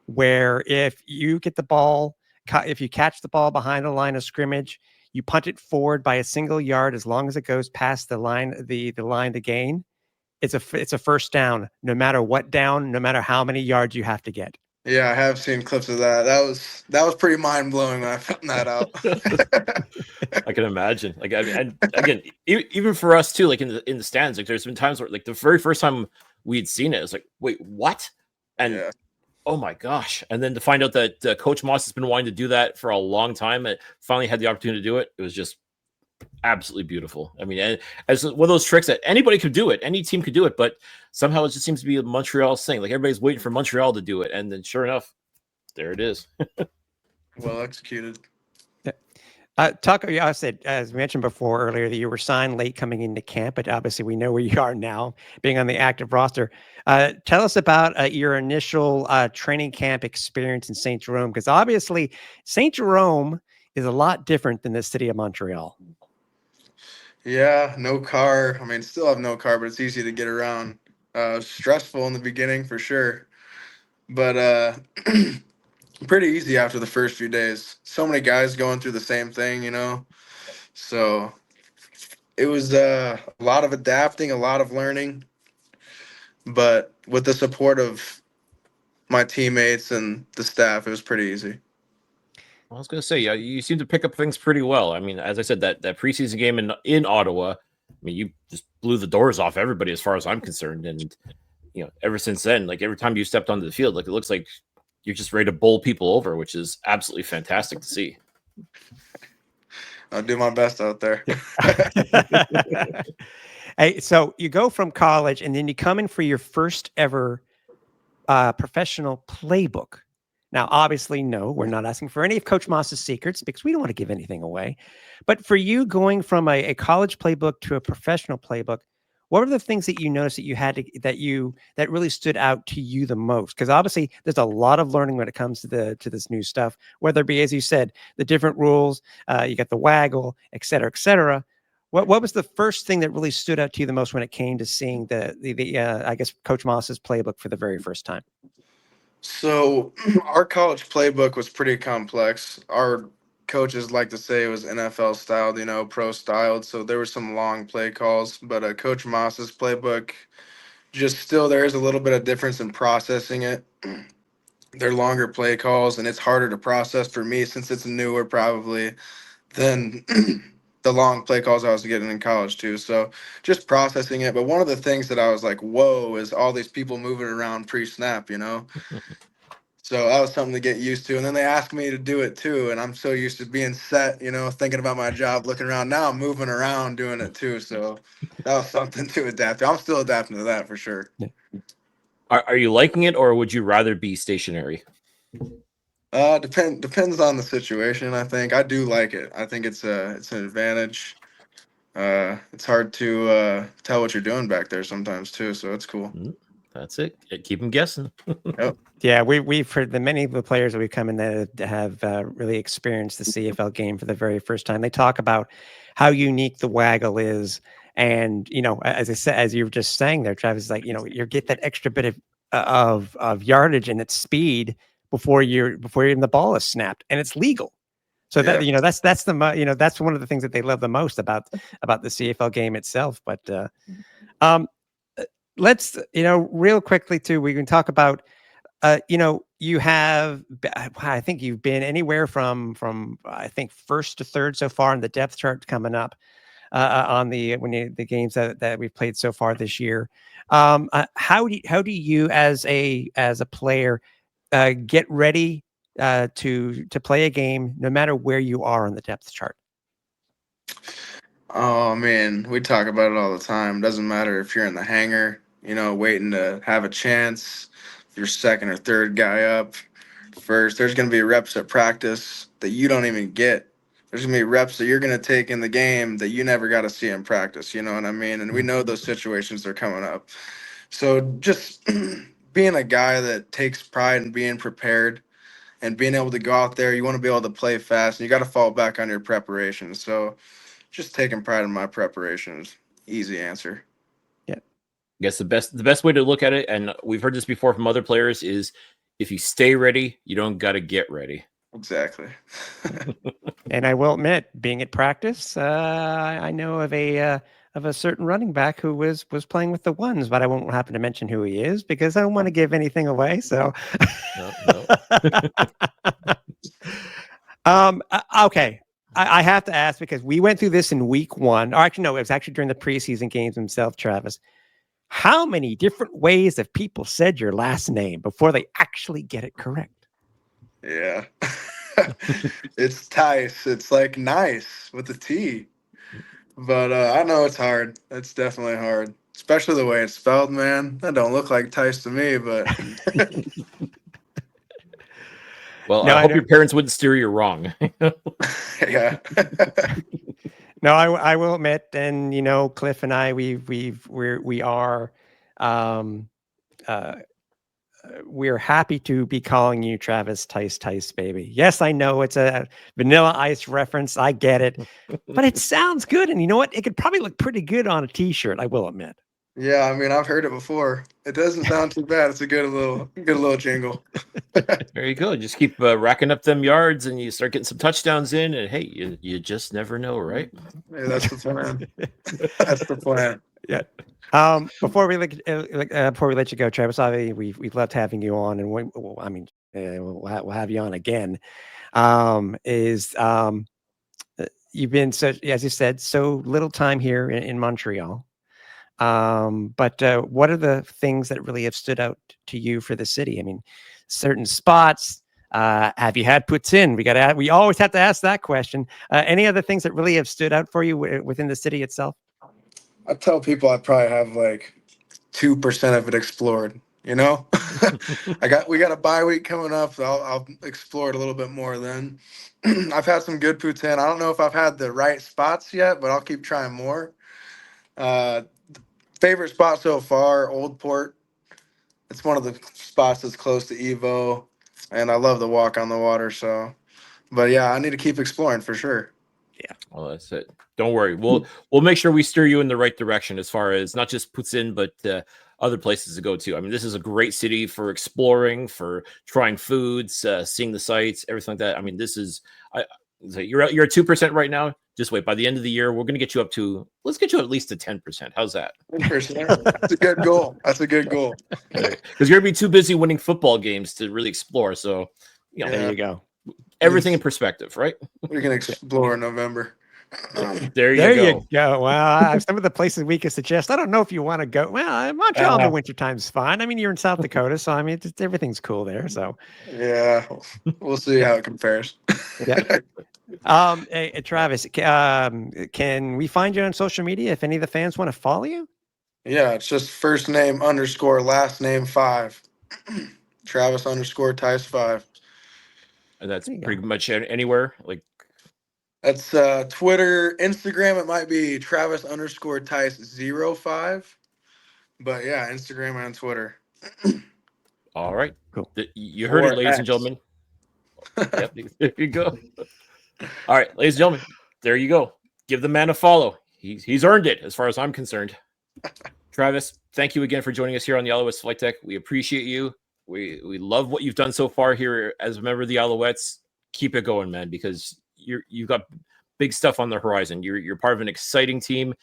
where if you get the ball, if you catch the ball behind the line of scrimmage, you punt it forward by a single yard as long as it goes past the line to gain. It's a first down, no matter what down, no matter how many yards you have to get. yeah, I have seen clips of that. That was pretty mind blowing when I found that out. I can imagine. Like, and again, even for us too, like in the stands, like there's been times where, like, the very first time we'd seen it, it's like, wait, what? And Yeah. oh my gosh! And then to find out that Coach Moss has been wanting to do that for a long time, and finally had the opportunity to do it, it was just absolutely beautiful. I mean, and as one of those tricks that anybody could do it, any team could do it, but somehow it just seems to be a Montreal thing. Like, everybody's waiting for Montreal to do it, and then sure enough, there it is. Well executed. I said, as we mentioned before earlier, that you were signed late coming into camp, but obviously we know where you are now, being on the active roster. Tell us about your initial training camp experience in St. Jerome, because obviously St. Jerome is a lot different than the city of Montreal. Yeah, no car. I mean, still have no car, but it's easy to get around. Stressful in the beginning for sure, but pretty easy after the first few days. So many guys going through the same thing, you know. So it was a lot of adapting, a lot of learning, but with the support of my teammates and the staff, it was pretty easy. I was going to say, yeah, you seem to pick up things pretty well. I mean, as I said, that preseason game in Ottawa, I mean, you just blew the doors off everybody as far as I'm concerned. And, ever since then, like, every time you stepped onto the field, like, it looks like you're just ready to bowl people over, which is absolutely fantastic to see. I'll do my best out there. Hey, so you go from college and then you come in for your first ever professional playbook. Now, obviously, no, we're not asking for any of Coach Moss's secrets because we don't want to give anything away. But for you going from a college playbook to a professional playbook, what were the things that you noticed that you had to that really stood out to you the most? Because obviously, there's a lot of learning when it comes to this new stuff. Whether it be, as you said, the different rules, you got the waggle, et cetera, et cetera. What was the first thing that really stood out to you the most when it came to seeing the I guess Coach Moss's playbook for the very first time? So our college playbook was pretty complex. Our coaches like to say it was NFL styled, pro styled. So there were some long play calls, but Coach Moss's playbook just still there's a little bit of difference in processing it. They're longer play calls, and it's harder to process for me since it's newer probably than the long play calls I was getting in college too. So just processing it. But one of the things that I was like, whoa, is all these people moving around pre-snap, So that was something to get used to. And then they asked me to do it too. And I'm so used to being set, thinking about my job, looking around. Now I'm moving around doing it too. So that was something to adapt to. I'm still adapting to that for sure. Are you liking it, or would you rather be stationary? Depends on the situation. I think I do like it. I think it's an advantage. It's hard to tell what you're doing back there sometimes too. So it's cool. That's it. Keep them guessing. Yep. Yeah, we've heard the many of the players that we've come in that have really experienced the CFL game for the very first time. They talk about how unique the waggle is, and as I said, as you were just saying there, Travis, like you get that extra bit of yardage and its speed before even the ball is snapped, and it's legal. So Yeah. that's that's one of the things that they love the most about the CFL game itself. But let's real quickly too, we can talk about. You have, I think you've been anywhere from I think first to third so far in the depth chart coming up on the games that we've played so far this year. How do you as a player get ready to play a game no matter where you are on the depth chart? Oh man, we talk about it all the time. Doesn't matter if you're in the hangar, waiting to have a chance. If you're second or third guy up first, there's going to be reps at practice that you don't even get. There's going to be reps that you're going to take in the game that you never got to see in practice. You know what I mean? And we know those situations are coming up. So just being a guy that takes pride in being prepared and being able to go out there, you want to be able to play fast, and you got to fall back on your preparation. So just taking pride in my preparations. Easy answer. I guess the best way to look at it, and we've heard this before from other players, is if you stay ready, you don't got to get ready. Exactly. And I will admit, being at practice, I know of a certain running back who was playing with the ones, but I won't happen to mention who he is because I don't want to give anything away. So, No. Okay. I have to ask because we went through this in week 1. Or actually, no, it was actually during the preseason games himself, Travis. How many different ways have people said your last name before they actually get it correct? Yeah. It's Theis. It's like nice with a T. But I know it's hard. It's definitely hard. Especially the way it's spelled, man. That don't look like Theis to me, but Well, No, I I hope don't- your parents wouldn't steer you wrong. yeah. No, I will admit, and Cliff and I, we're happy to be calling you Travis Theis, baby. Yes, I know it's a Vanilla Ice reference. I get it, but it sounds good, and you know what? It could probably look pretty good on a T-shirt. I will admit. Yeah, I mean, I've heard it before. It doesn't sound too bad. It's a good little jingle. There you go. Just keep racking up them yards, and you start getting some touchdowns in. And hey, you just never know, right? Yeah, that's the plan. That's the plan. Yeah. Before we let you go, Travis, obviously we've loved having you on, and we'll have you on again. You've been, so as you said, so little time here in Montreal. But what are the things that really have stood out to you for the city? I mean, certain spots, Have you had puts in? We always have to ask that question. Any other things that really have stood out for you within the city itself? I tell people I probably have like 2% of it explored. You know, we got a bye week coming up, so I'll explore it a little bit more then. I've had some good poutine. I don't know if I've had the right spots yet, but I'll keep trying more. Uh, Favorite spot so far, Old Port. It's one of the spots that's close to Evo, and I love the walk on the water. So, but yeah, I need to keep exploring for sure. Well, that's it. Don't worry. We'll make sure we steer you in the right direction as far as not just puts in, but other places to go to. I mean, this is a great city for exploring, for trying foods, seeing the sights, everything like that. I mean, this is you're at 2% right now. Just wait. By the end of the year, we're going to get you up to. Let's get you at least to 10%. How's that? 10%. That's a good goal. That's a good goal. Because you're going to be too busy winning football games to really explore. So, you know, There you go. Everything in perspective, right? We can explore in November. There You go. go. Well, some of the places we could suggest. I don't know if you want to go. Well, Montreal in the wintertime's fine. I mean, you're in South Dakota, so I mean, everything's cool there. So yeah, we'll see how it compares. Yeah. Hey, Travis, can we find you on social media if any of the fans want to follow you? Yeah, it's just first name _ last name 5. Travis _ Theis 5. And that's pretty much anywhere. Like that's Twitter, Instagram. It might be Travis _ Theis 05. But yeah, Instagram and Twitter. All right, cool. You heard it, ladies and gentlemen. Yep, there you go. All right, ladies and gentlemen, there you go. Give the man a follow. He's earned it, as far as I'm concerned. Travis, thank you again for joining us here on the Alouettes Flightdeck. We appreciate you. We love what you've done so far here as a member of the Alouettes. Keep it going, man, because you've got big stuff on the horizon. You're part of an exciting team,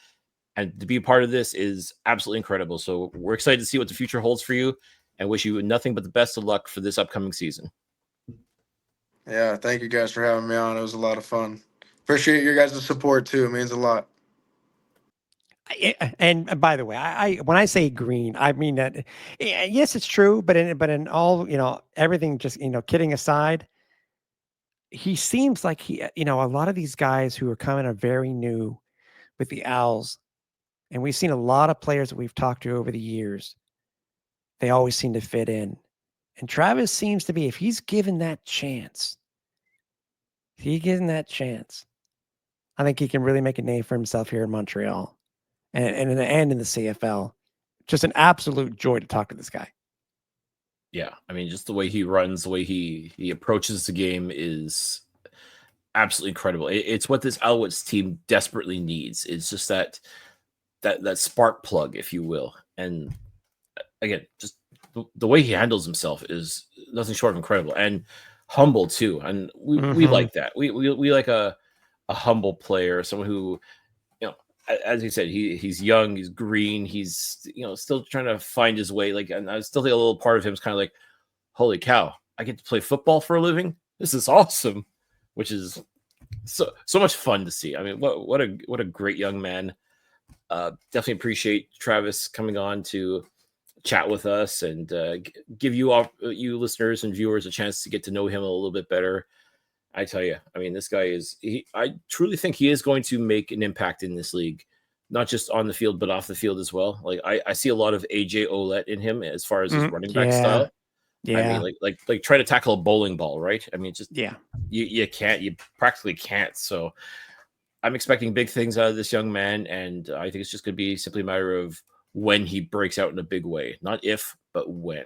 and to be a part of this is absolutely incredible. So we're excited to see what the future holds for you, and wish you nothing but the best of luck for this upcoming season. Yeah, thank you guys for having me on. It was a lot of fun. Appreciate your guys' support too. It means a lot. And by the way, I when I say green, I mean that. Yes, it's true, but in all, everything, just kidding aside, he seems like a lot of these guys who are coming are very new with the Owls, and we've seen a lot of players that we've talked to over the years. They always seem to fit in, and Travis seems to be. If he's given that chance, I think he can really make a name for himself here in Montreal. And in the CFL. Just an absolute joy to talk to this guy. Yeah, I mean, just the way he runs, the way he approaches the game is absolutely incredible. It's what this Alouettes team desperately needs. It's just that spark plug, if you will. And again, just the way he handles himself is nothing short of incredible and humble too. And we like that. We like a humble player, someone who, as you said, he's young, he's green, he's still trying to find his way. Like, and I still think a little part of him is kind of like, holy cow, I get to play football for a living. This is awesome, which is so much fun to see. I mean, what a great young man. Definitely appreciate Travis coming on to chat with us and give you listeners and viewers a chance to get to know him a little bit better. I tell you, I mean, this guy I truly think he is going to make an impact in this league, not just on the field, but off the field as well. Like I see a lot of AJ Ouellette in him as far as his running back style. Yeah. I mean, like try to tackle a bowling ball, right? I mean, just, you practically can't. So I'm expecting big things out of this young man. And I think it's just going to be simply a matter of when he breaks out in a big way, not if, but when.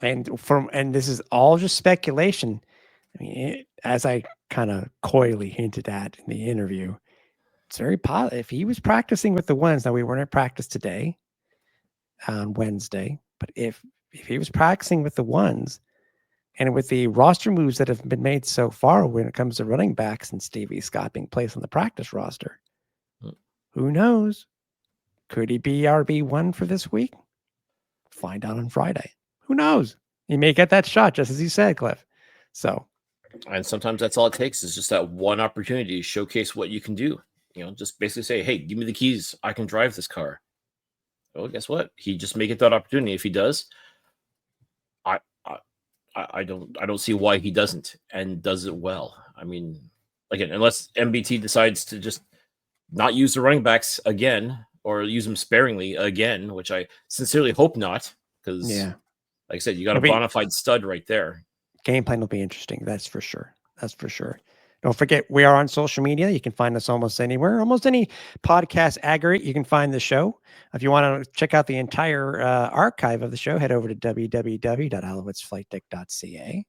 And this is all just speculation. I mean, as I kind of coyly hinted at in the interview, it's very positive. If he was practicing with the ones, now we weren't at practice today on Wednesday, but if he was practicing with the ones and with the roster moves that have been made so far when it comes to running backs and Stevie Scott being placed on the practice roster, who knows? Could he be RB1 for this week? Find out on Friday. Who knows? He may get that shot, just as you said, Cliff. So. And sometimes that's all it takes is just that one opportunity to showcase what you can do. Just basically say, hey, give me the keys. I can drive this car. Well, guess what? He just may get that opportunity. If he does, I don't see why he doesn't and does it well. I mean, again, unless MBT decides to just not use the running backs again or use them sparingly again, which I sincerely hope not, because like I said, you got a bona fide stud right there. Game plan will be interesting. That's for sure. That's for sure. Don't forget, we are on social media. You can find us almost anywhere, almost any podcast aggregate. You can find the show. If you want to check out the entire archive of the show, head over to www.alouettesflightdeck.ca.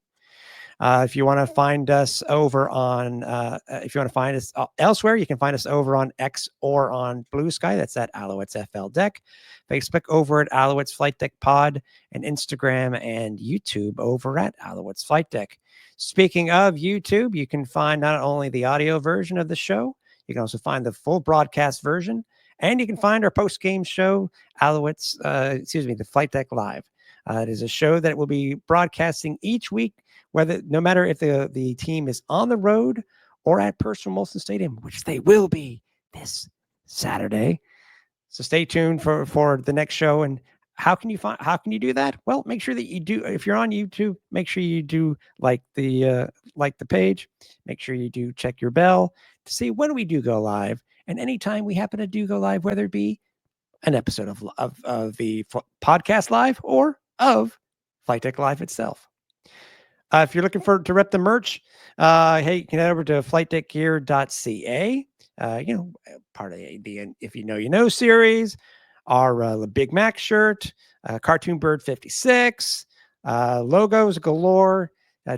If you want to find us over on, if you want to find us elsewhere, you can find us over on X or on Blue Sky. That's at Alouettes FL Deck. Facebook over at Alouettes Flight Deck Pod, and Instagram and YouTube over at Alouettes Flight Deck. Speaking of YouTube, you can find not only the audio version of the show, you can also find the full broadcast version, and you can find our post-game show, Alouettes, the Flight Deck Live. It is a show that will be broadcasting each week, no matter if the team is on the road or at Percival Molson Stadium, which they will be this Saturday. So stay tuned for the next show. And how can you do that? Well, make sure that you do. If you're on YouTube, make sure you do like the page. Make sure you do check your bell to see when we do go live. And anytime we happen to do go live, whether it be an episode of the podcast live or of Flight Deck Live itself. If you're looking to rep the merch, hey, you can head over to flightdeckgear.ca. Part of the If You Know series, our Big Mac shirt, Cartoon Bird 56, logos galore.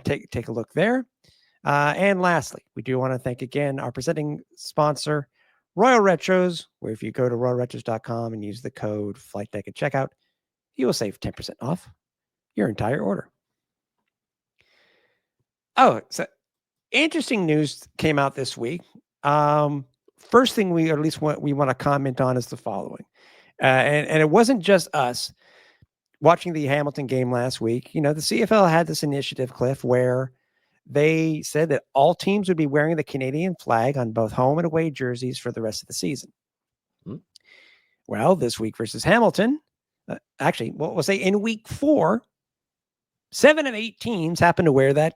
Take a look there. And lastly, we do want to thank again our presenting sponsor, Royal Retros, where if you go to royalretros.com and use the code FlightDeck at checkout, you will save 10% off your entire order. Oh, so interesting news came out this week. First thing we want to comment on is the following. And it wasn't just us watching the Hamilton game last week. The CFL had this initiative, Cliff, where they said that all teams would be wearing the Canadian flag on both home and away jerseys for the rest of the season. Mm-hmm. Well, this week versus Hamilton, we'll say in week 4, 7 of 8 teams happened to wear that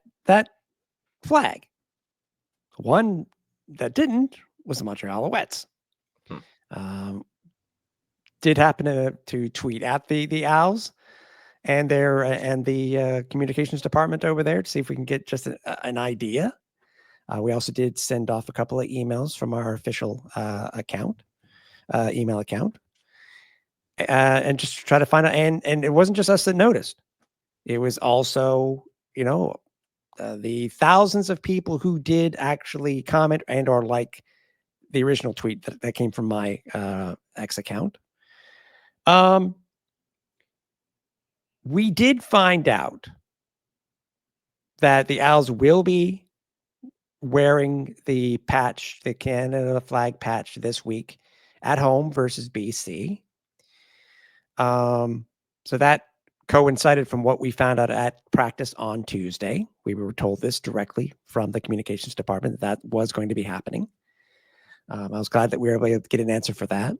flag. One that didn't was the Montreal Alouettes. Did happen to tweet at the Owls and the communications department over there to see if we can get just an idea. We also did send off a couple of emails from our official email account, and just try to find out. And it wasn't just us that noticed. It was also, the thousands of people who did actually comment and or like the original tweet that came from my X account. We did find out that the Owls will be wearing the patch, the Canada flag patch, this week at home versus BC. So that coincided from what we found out at practice on Tuesday. We were told this directly from the communications department that was going to be happening. I was glad that we were able to get an answer for that.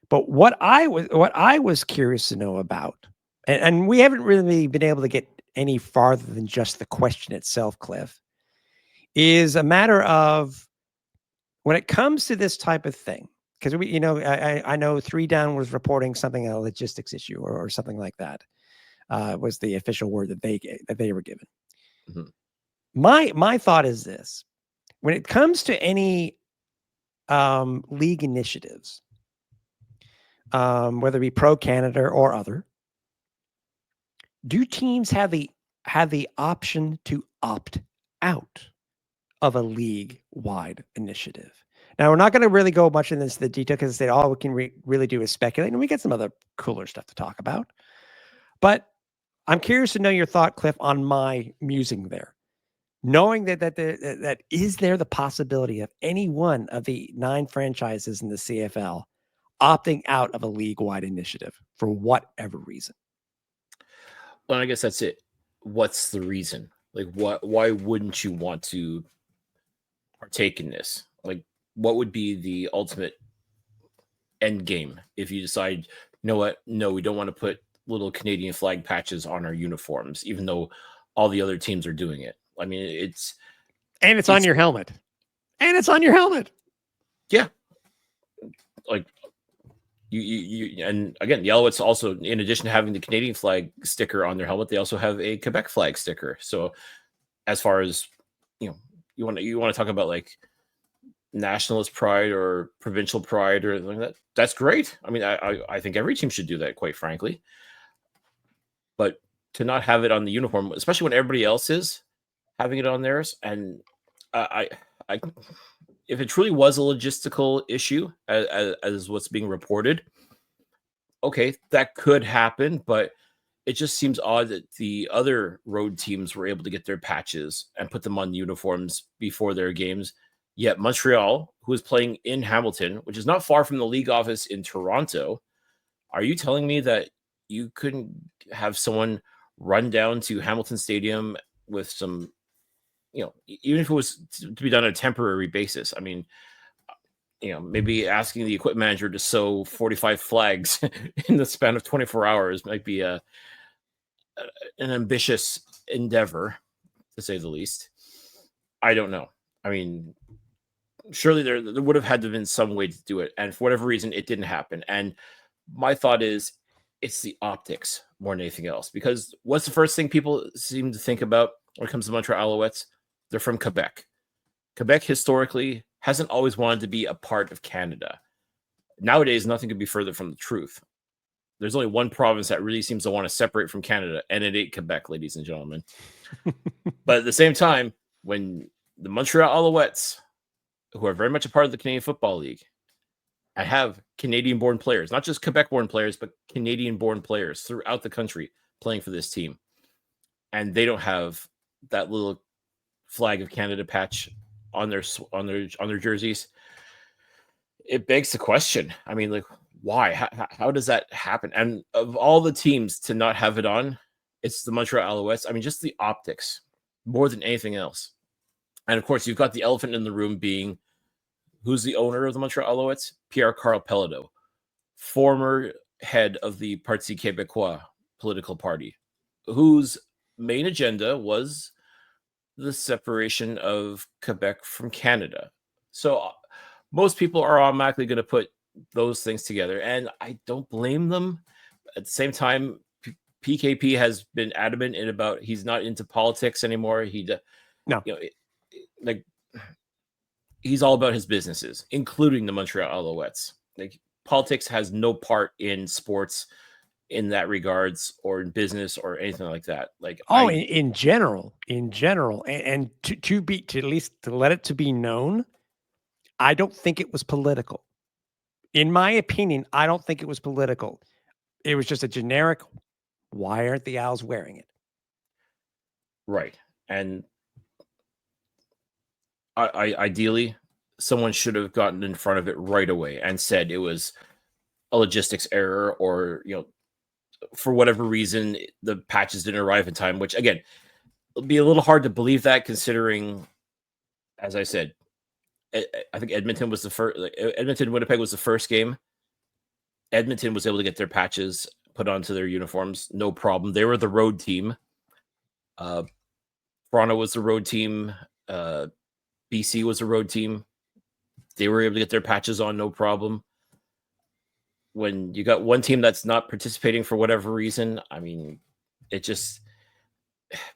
But what I was curious to know about, and we haven't really been able to get any farther than just the question itself, Cliff, is a matter of when it comes to this type of thing, because I know 3 Down was reporting something, a logistics issue or something like that, was the official word that they were given. Mm-hmm. My thought is this: when it comes to any league initiatives, whether it be pro Canada or other, do teams have the option to opt out of a league-wide initiative? Now, we're not going to really go much into the detail because they all we can really do is speculate, and we get some other cooler stuff to talk about. But I'm curious to know your thought, Cliff, on my musing there. Knowing that is there the possibility of any one of the 9 franchises in the CFL opting out of a league-wide initiative for whatever reason? Well, I guess that's it. What's the reason? Like, why wouldn't you want to partake in this? Like, what would be the ultimate end game if you decide, you know what? No, we don't want to put little Canadian flag patches on our uniforms, even though all the other teams are doing it. I mean, it's on your helmet. And it's on your helmet. Yeah. Like you and again, the Alouettes also, in addition to having the Canadian flag sticker on their helmet, they also have a Quebec flag sticker. So as far as, you want to talk about like nationalist pride or provincial pride or anything like that, that's great. I mean, I think every team should do that, quite frankly. But to not have it on the uniform, especially when everybody else is having it on theirs, and I if it truly was a logistical issue, as what's being reported, okay, that could happen, but it just seems odd that the other road teams were able to get their patches and put them on the uniforms before their games. Yet Montreal, who is playing in Hamilton, which is not far from the league office in Toronto, are you telling me that you couldn't have someone run down to Hamilton Stadium with some, even if it was to be done on a temporary basis? I mean, maybe asking the equipment manager to sew 45 flags in the span of 24 hours might be an ambitious endeavor, to say the least. I don't know. I mean, surely there would have had to have been some way to do it. And for whatever reason, it didn't happen. And my thought is it's the optics more than anything else. Because what's the first thing people seem to think about when it comes to Montreal Alouettes? They're from Quebec. Quebec historically hasn't always wanted to be a part of Canada. Nowadays, nothing could be further from the truth. There's only one province that really seems to want to separate from Canada, and it ain't Quebec, ladies and gentlemen. But at the same time, when the Montreal Alouettes, who are very much a part of the Canadian Football League, and have Canadian-born players, not just Quebec-born players, but Canadian-born players throughout the country playing for this team, and they don't have that little flag of Canada patch on their jerseys, it begs the question. I mean, like, why? How does that happen? And of all the teams to not have it on, it's the Montreal Alouettes. I mean, just the optics more than anything else. And of course, you've got the elephant in the room being, who's the owner of the Montreal Alouettes? Pierre-Carl Pelledeau, former head of the Parti Québécois political party, whose main agenda was the separation of Quebec from Canada. So most people are automatically going to put those things together, and I don't blame them. At the same time, PKP has been adamant about he's not into politics anymore. He's all about his businesses, including the Montreal Alouettes. Like, politics has no part in sports in that regards, or in business or anything like that. Like, in general, and to at least let it to be known, I don't think it was political. In my opinion, I don't think it was political. It was just a generic, why aren't the Owls wearing it? Right. And ideally, someone should have gotten in front of it right away and said it was a logistics error, or, for whatever reason, the patches didn't arrive in time, which, again, it'll be a little hard to believe that, considering, as I said, I think Edmonton was the first. Winnipeg was the first game. Edmonton was able to get their patches put onto their uniforms, no problem. They were the road team. Toronto was the road team. BC was the road team. They were able to get their patches on, no problem. When you got one team that's not participating for whatever reason, I mean, it just,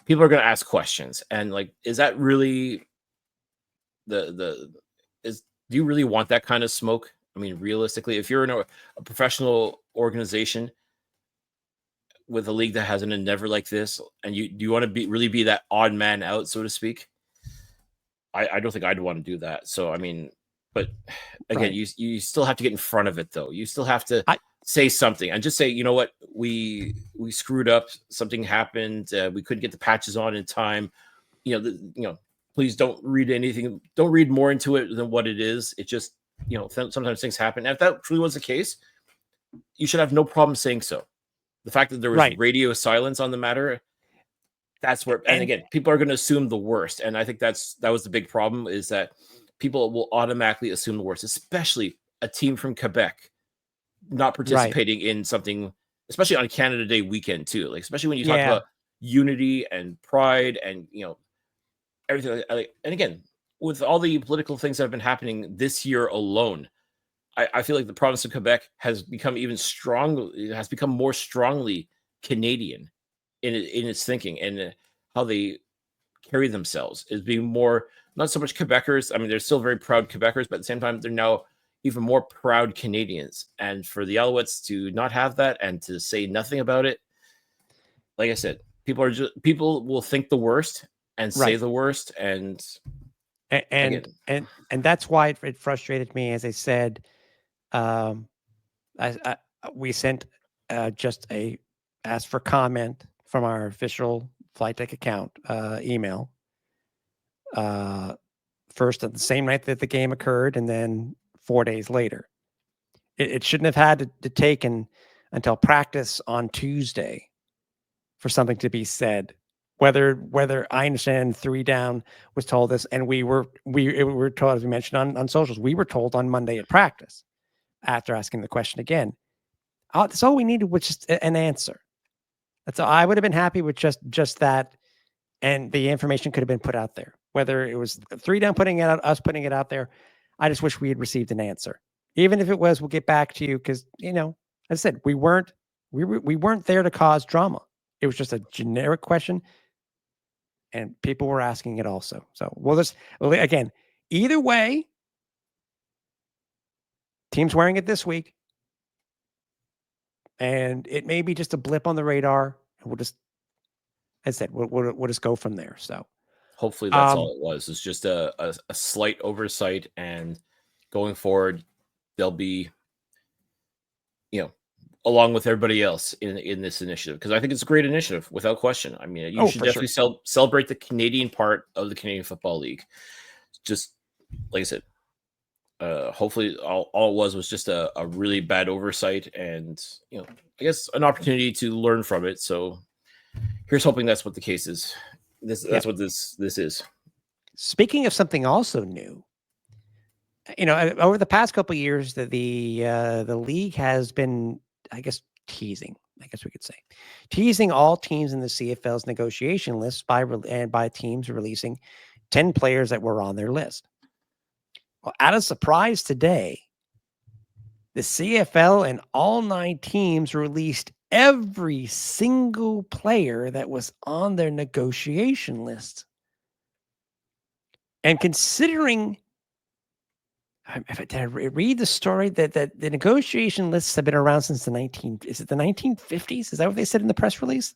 people are going to ask questions. And, like, is that really do you really want that kind of smoke? I mean, realistically, if you're in a professional organization with a league that has an endeavor like this, and do you want to really be that odd man out, so to speak? I don't think I'd want to do that. So, I mean, but again, right. You still have to get in front of it, though. You still have to say something and just say, you know what, we screwed up. Something happened. We couldn't get the patches on in time. Please don't read anything. Don't read more into it than what it is. It just, sometimes things happen. And if that truly was the case, you should have no problem saying so. The fact that there was radio silence on the matter, that's where, and again, people are going to assume the worst. And I think that was the big problem, is that people will automatically assume the worst, especially a team from Quebec not participating in something, especially on Canada Day weekend too. Like, especially when you talk about unity and pride and everything. And again, with all the political things that have been happening this year alone, I feel like the province of Quebec has become more strongly Canadian in its thinking and how they carry themselves, is being more, not so much Quebecers. I mean, they're still very proud Quebecers, but at the same time, they're now even more proud Canadians. And for the Alouettes to not have that and to say nothing about it, like I said, people will think the worst and say the worst, and that's why it frustrated me. As I said, we sent just asked for comment from our official Flightdeck account email. First at the same night that the game occurred, and then 4 days later. It shouldn't have had to taken until practice on Tuesday for something to be said. Whether I understand 3 down was told this, and we were told, as we mentioned on socials, we were told on Monday at practice after asking the question again. That's all we needed was just an answer. That's all. I would have been happy with just that, and the information could have been put out there. Whether it was 3 down putting it out, us putting it out there, I just wish we had received an answer. Even if it was, we'll get back to you, because as I said, we weren't there to cause drama. It was just a generic question, and people were asking it also. So we'll just, again, either way, team's wearing it this week, and it may be just a blip on the radar, and we'll just, as I said, we'll just go from there. So hopefully that's all it was. It's just a slight oversight, and going forward, they'll be, along with everybody else in this initiative, because I think it's a great initiative without question. I mean, you should definitely celebrate the Canadian part of the Canadian Football League. Just like I said, hopefully all it was just a really bad oversight, and I guess an opportunity to learn from it. So here's hoping that's what the case is. That's what this is. Speaking of something also new, over the past couple of years, the league has been, I guess, teasing all teams in the CFL's negotiation list by teams releasing 10 players that were on their list. Well, out of surprise today, the CFL and all 9 teams released every single player that was on their negotiation list. And considering, did I read the story that the negotiation lists have been around since the 1950s? Is that what they said in the press release?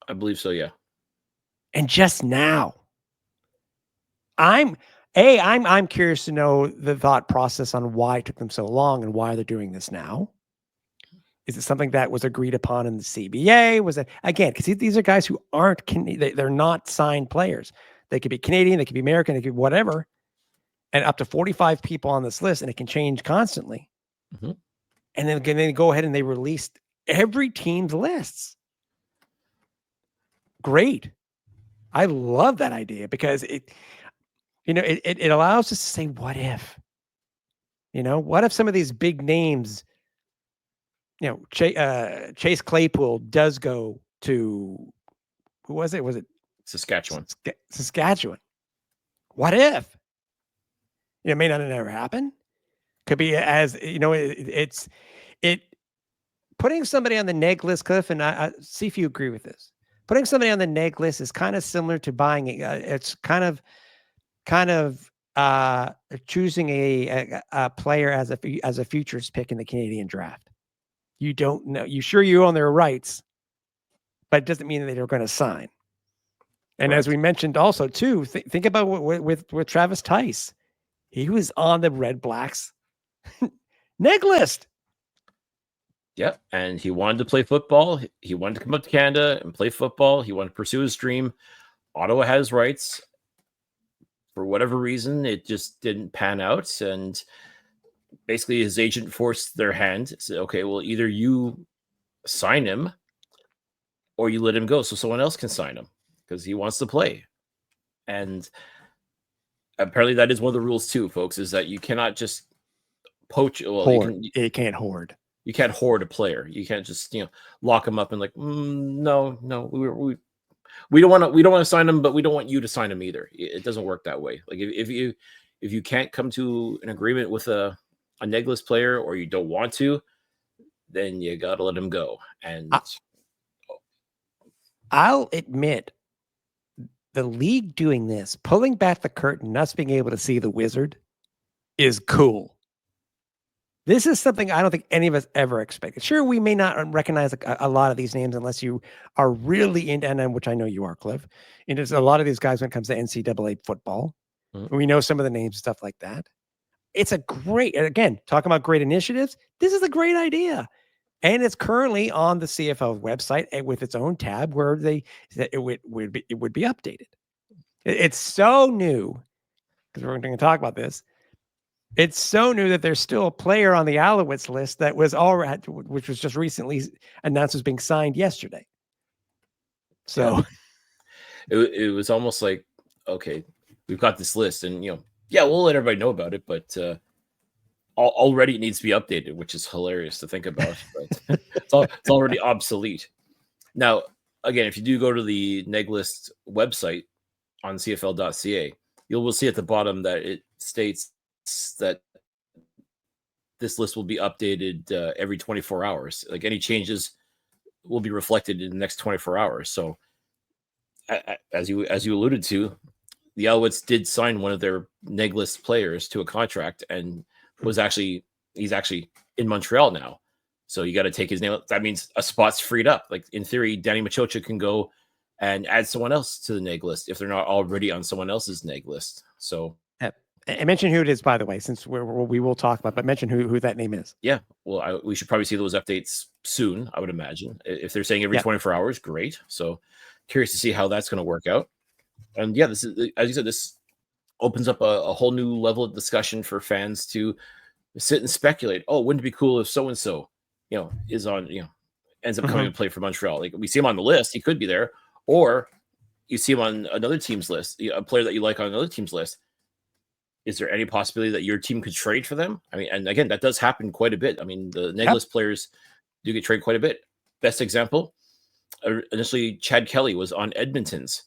I believe so, yeah. And just now, I'm curious to know the thought process on why it took them so long and why they're doing this now. Is it something that was agreed upon in the CBA? Was it, again, because these are guys who aren't, they're not signed players. They could be Canadian, they could be American, they could be whatever. And up to 45 people on this list, and it can change constantly. Mm-hmm. And then they go ahead and they released every team's lists. Great. I love that idea, because it allows us to say, what if? What if some of these big names, Chase Claypool does go to, who was it? Was it Saskatchewan? Saskatchewan. What if? It may not have never happened. Could be, as it's putting somebody on the neg list, Cliff, and I see if you agree with this. Putting somebody on the neg list is kind of similar to buying. It's kind of choosing a player as a futures pick in the Canadian draft. You don't know. You own their rights, but it doesn't mean that they're going to sign. And as we mentioned also too, think about with Travis Theis. He was on the Red Blacks neg list. Yeah, and he wanted to play football. He wanted to come up to Canada and play football. He wanted to pursue his dream. Ottawa has rights. For whatever reason, it just didn't pan out, and basically his agent forced their hand. Said, okay, well, either you sign him or you let him go so someone else can sign him, because he wants to play. And apparently that is one of the rules too, folks, is that you cannot just poach. Well, you can't hoard. You can't hoard a player. You can't just lock him up and like no, we don't want to sign him, but we don't want you to sign him either. It doesn't work that way. Like if you can't come to an agreement with a negless player, or you don't want to, then you gotta let him go. And I'll admit, the league doing this, pulling back the curtain, us being able to see the wizard, is cool. This is something I don't think any of us ever expected. Sure, we may not recognize a lot of these names unless you are really into, and which I know you are, Cliff. And there's a lot of these guys when it comes to NCAA football. Mm-hmm. We know some of the names and stuff like that. It's a great, again, talking about great initiatives. This is a great idea. And it's currently on the CFL website with its own tab where it would be updated. It's so new, because we're going to talk about this. It's so new that there's still a player on the Alouettes list that was already, which was just recently announced as being signed yesterday. So it was almost like, okay, we've got this list, and we'll let everybody know about it, but already it needs to be updated, which is hilarious to think about. But it's already obsolete. Now, again, if you do go to the neg list website on CFL.ca, you will see at the bottom that it states that this list will be updated every 24 hours. Like any changes will be reflected in the next 24 hours. So as you alluded to, the Alouettes did sign one of their neg list players to a contract, and he's actually in Montreal now. So you got to take his name. That means a spot's freed up. Like in theory, Danny Machocha can go and add someone else to the neg list if they're not already on someone else's neg list. So I mention who it is, by the way, since we will talk about, but mention who that name is. Yeah, well, we should probably see those updates soon, I would imagine. If they're saying every 24 hours, great. So curious to see how that's going to work out. And yeah, this is, as you said, this opens up a whole new level of discussion for fans to sit and speculate. Oh, wouldn't it be cool if so-and-so, is on, ends up coming to play for Montreal? Like we see him on the list, he could be there, or you see him on another team's list, a player that you like on another team's list. Is there any possibility that your team could trade for them? I mean, and again, that does happen quite a bit. I mean, the neg list players do get traded quite a bit. Best example, initially, Chad Kelly was on Edmonton's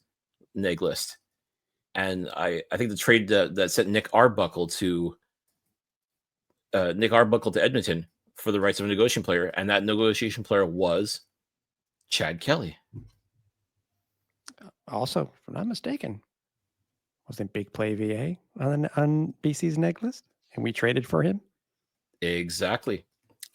neg list. And I think the trade that sent Nick Arbuckle to Edmonton for the rights of a negotiation player, and that negotiation player was Chad Kelly. Also, if I'm not mistaken, wasn't Big Play VA on BC's neg list, and we traded for him? Exactly.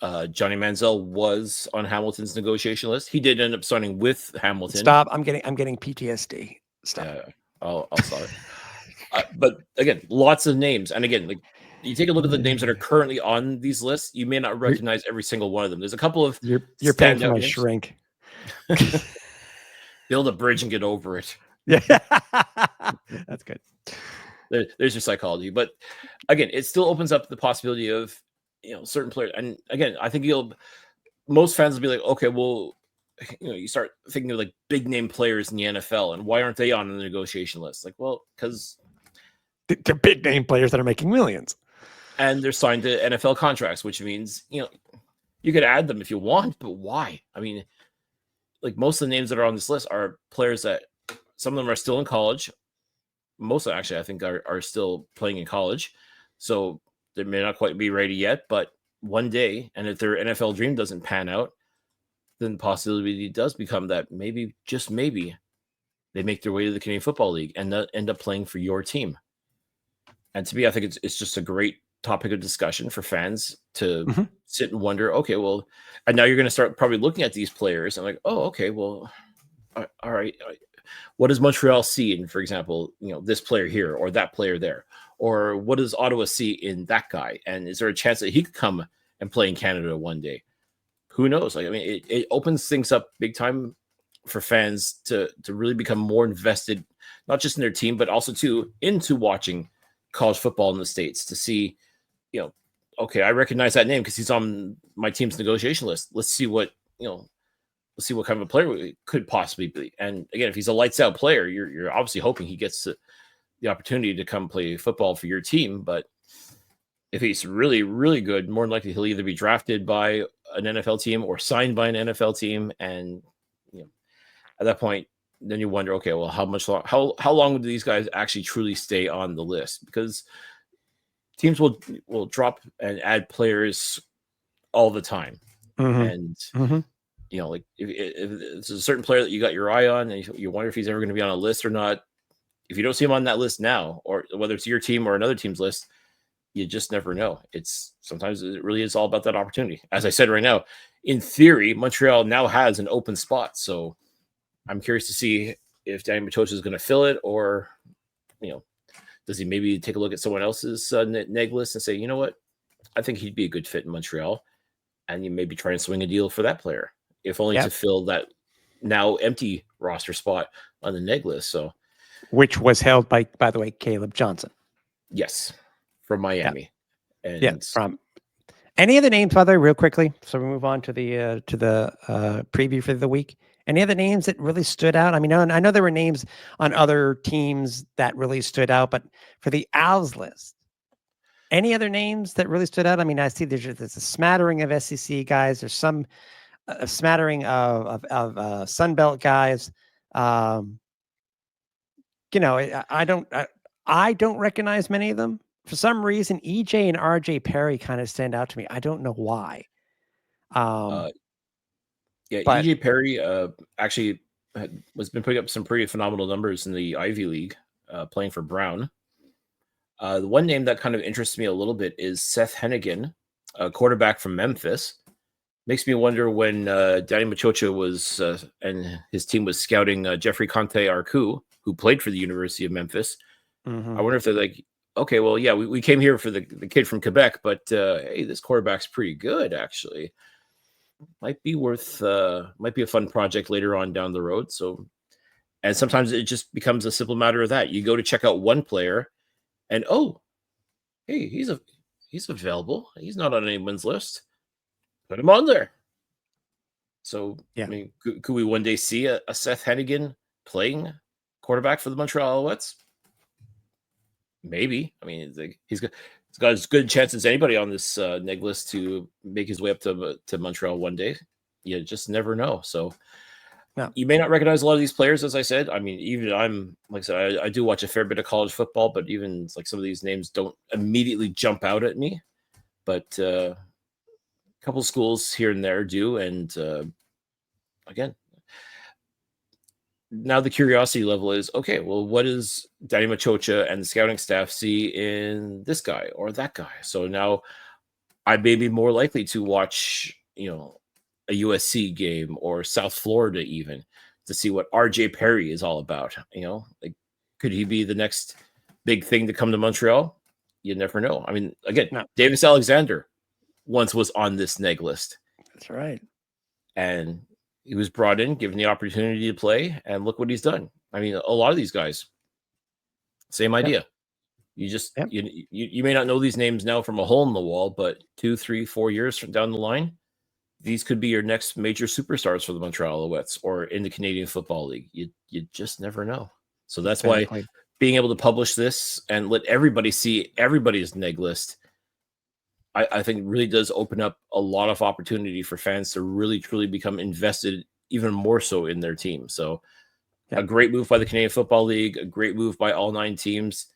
Johnny Manziel was on Hamilton's negotiation list. He did end up signing with Hamilton. Stop! I'm getting PTSD. Stop. I'll stop it. But again, lots of names, and again, like you take a look at the names that are currently on these lists, you may not recognize every single one of them. There's a couple of you're paying for my names. Shrink. Build a bridge and get over it. Yeah, that's good. There's your psychology, but again, it still opens up the possibility of certain players. And again, I think most fans will be like, okay, well, you start thinking of like big name players in the NFL, and why aren't they on the negotiation list? Like, well, because they're big name players that are making millions, and they're signed to NFL contracts, which means you could add them if you want, but why? I mean, like most of the names that are on this list are players that some of them are still in college. Most of them, actually, I think are still playing in college. So they may not quite be ready yet, but one day, and if their NFL dream doesn't pan out, then the possibility does become that maybe, just maybe, they make their way to the Canadian Football League and end up playing for your team. And to me, I think it's just a great topic of discussion for fans to sit and wonder, okay, well, and now you're going to start probably looking at these players and like, oh, okay, well, all right. What does Montreal see in, for example, this player here or that player there? Or what does Ottawa see in that guy? And is there a chance that he could come and play in Canada one day? Who knows? Like, I mean, it opens things up big time for fans to really become more invested, not just in their team, but also into watching college football in the States to see, okay, I recognize that name because he's on my team's negotiation list. Let's see what let's see what kind of a player we could possibly be. And again, if he's a lights out player, you're obviously hoping he gets the opportunity to come play football for your team. But if he's really, really good, more than likely he'll either be drafted by an NFL team or signed by an NFL team, and at that point, then you wonder, okay, well, how long do these guys actually truly stay on the list? Because teams will drop and add players all the time, and like if it's a certain player that you got your eye on, and you wonder if he's ever going to be on a list or not. If you don't see him on that list now, or whether it's your team or another team's list, you just never know. Sometimes it really is all about that opportunity. As I said right now, in theory, Montreal now has an open spot. So I'm curious to see if Danny Matocha is going to fill it, or, does he maybe take a look at someone else's neg list and say, you know what, I think he'd be a good fit in Montreal, and you maybe try and swing a deal for that player, if only to fill that now empty roster spot on the neg list. So, which was held by the way, Caleb Johnson. Yes, from Miami. Yeah. And From any other names, by the way, real quickly, so we move on to the preview for the week. Any other names that really stood out? I mean, I know there were names on other teams that really stood out, but for the Owls list, any other names that really stood out? I mean, I see there's a smattering of SEC guys. There's some a smattering of Sunbelt guys. I don't recognize many of them. For some reason, EJ and RJ Perry kind of stand out to me. I don't know why. EJ Perry actually has been putting up some pretty phenomenal numbers in the Ivy League, playing for Brown. The one name that kind of interests me a little bit is Seth Hennigan, a quarterback from Memphis. Makes me wonder when Danny Matocha was and his team was scouting Jeffrey Conte Arcu, who played for the University of Memphis. I wonder if they're like, okay, well, yeah, we came here for the kid from Quebec, but hey, this quarterback's pretty good, actually. Might be a fun project later on down the road. So, and sometimes it just becomes a simple matter of that. You go to check out one player, and hey, he's available. He's not on anyone's list. Put him on there. So, I mean, could we one day see a Seth Hennigan playing quarterback for the Montreal Alouettes? Maybe. I mean, he's got as good a chance as anybody on this neg list to make his way up to Montreal one day. You just never know. So you may not recognize a lot of these players, as I said. I mean, even like I said, I do watch a fair bit of college football, but even like some of these names don't immediately jump out at me. But a couple schools here and there do. And again, now the curiosity level is, okay, well, what does Danny Matocha and the scouting staff see in this guy or that guy? So now I may be more likely to watch, a USC game or South Florida even to see what RJ Perry is all about. Like, could he be the next big thing to come to Montreal? You never know. I mean, again, Davis Alexander once was on this neg list. That's right. And he was brought in, given the opportunity to play, and look what he's done. I mean, a lot of these guys, same idea. You just you may not know these names now from a hole in the wall, but 2, 3, 4 years from down the line, these could be your next major superstars for the Montreal Alouettes or in the Canadian Football League. You just never know. So that's why being able to publish this and let everybody see everybody's neg list, I think really does open up a lot of opportunity for fans to really, truly become invested even more so in their team. So a great move by the Canadian Football League, a great move by all 9 teams.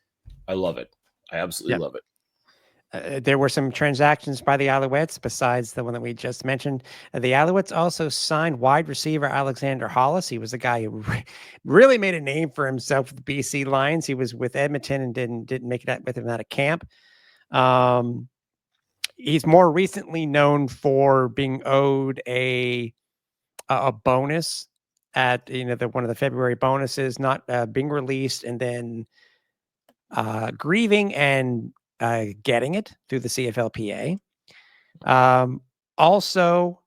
I love it. I absolutely love it. There were some transactions by the Alouettes besides the one that we just mentioned. The Alouettes also signed wide receiver Alexander Hollis. He was a guy who really made a name for himself with the BC Lions. He was with Edmonton and didn't make it with him out of camp. He's more recently known for being owed a bonus at one of the February bonuses, not being released, and then grieving and getting it through the CFLPA. Also,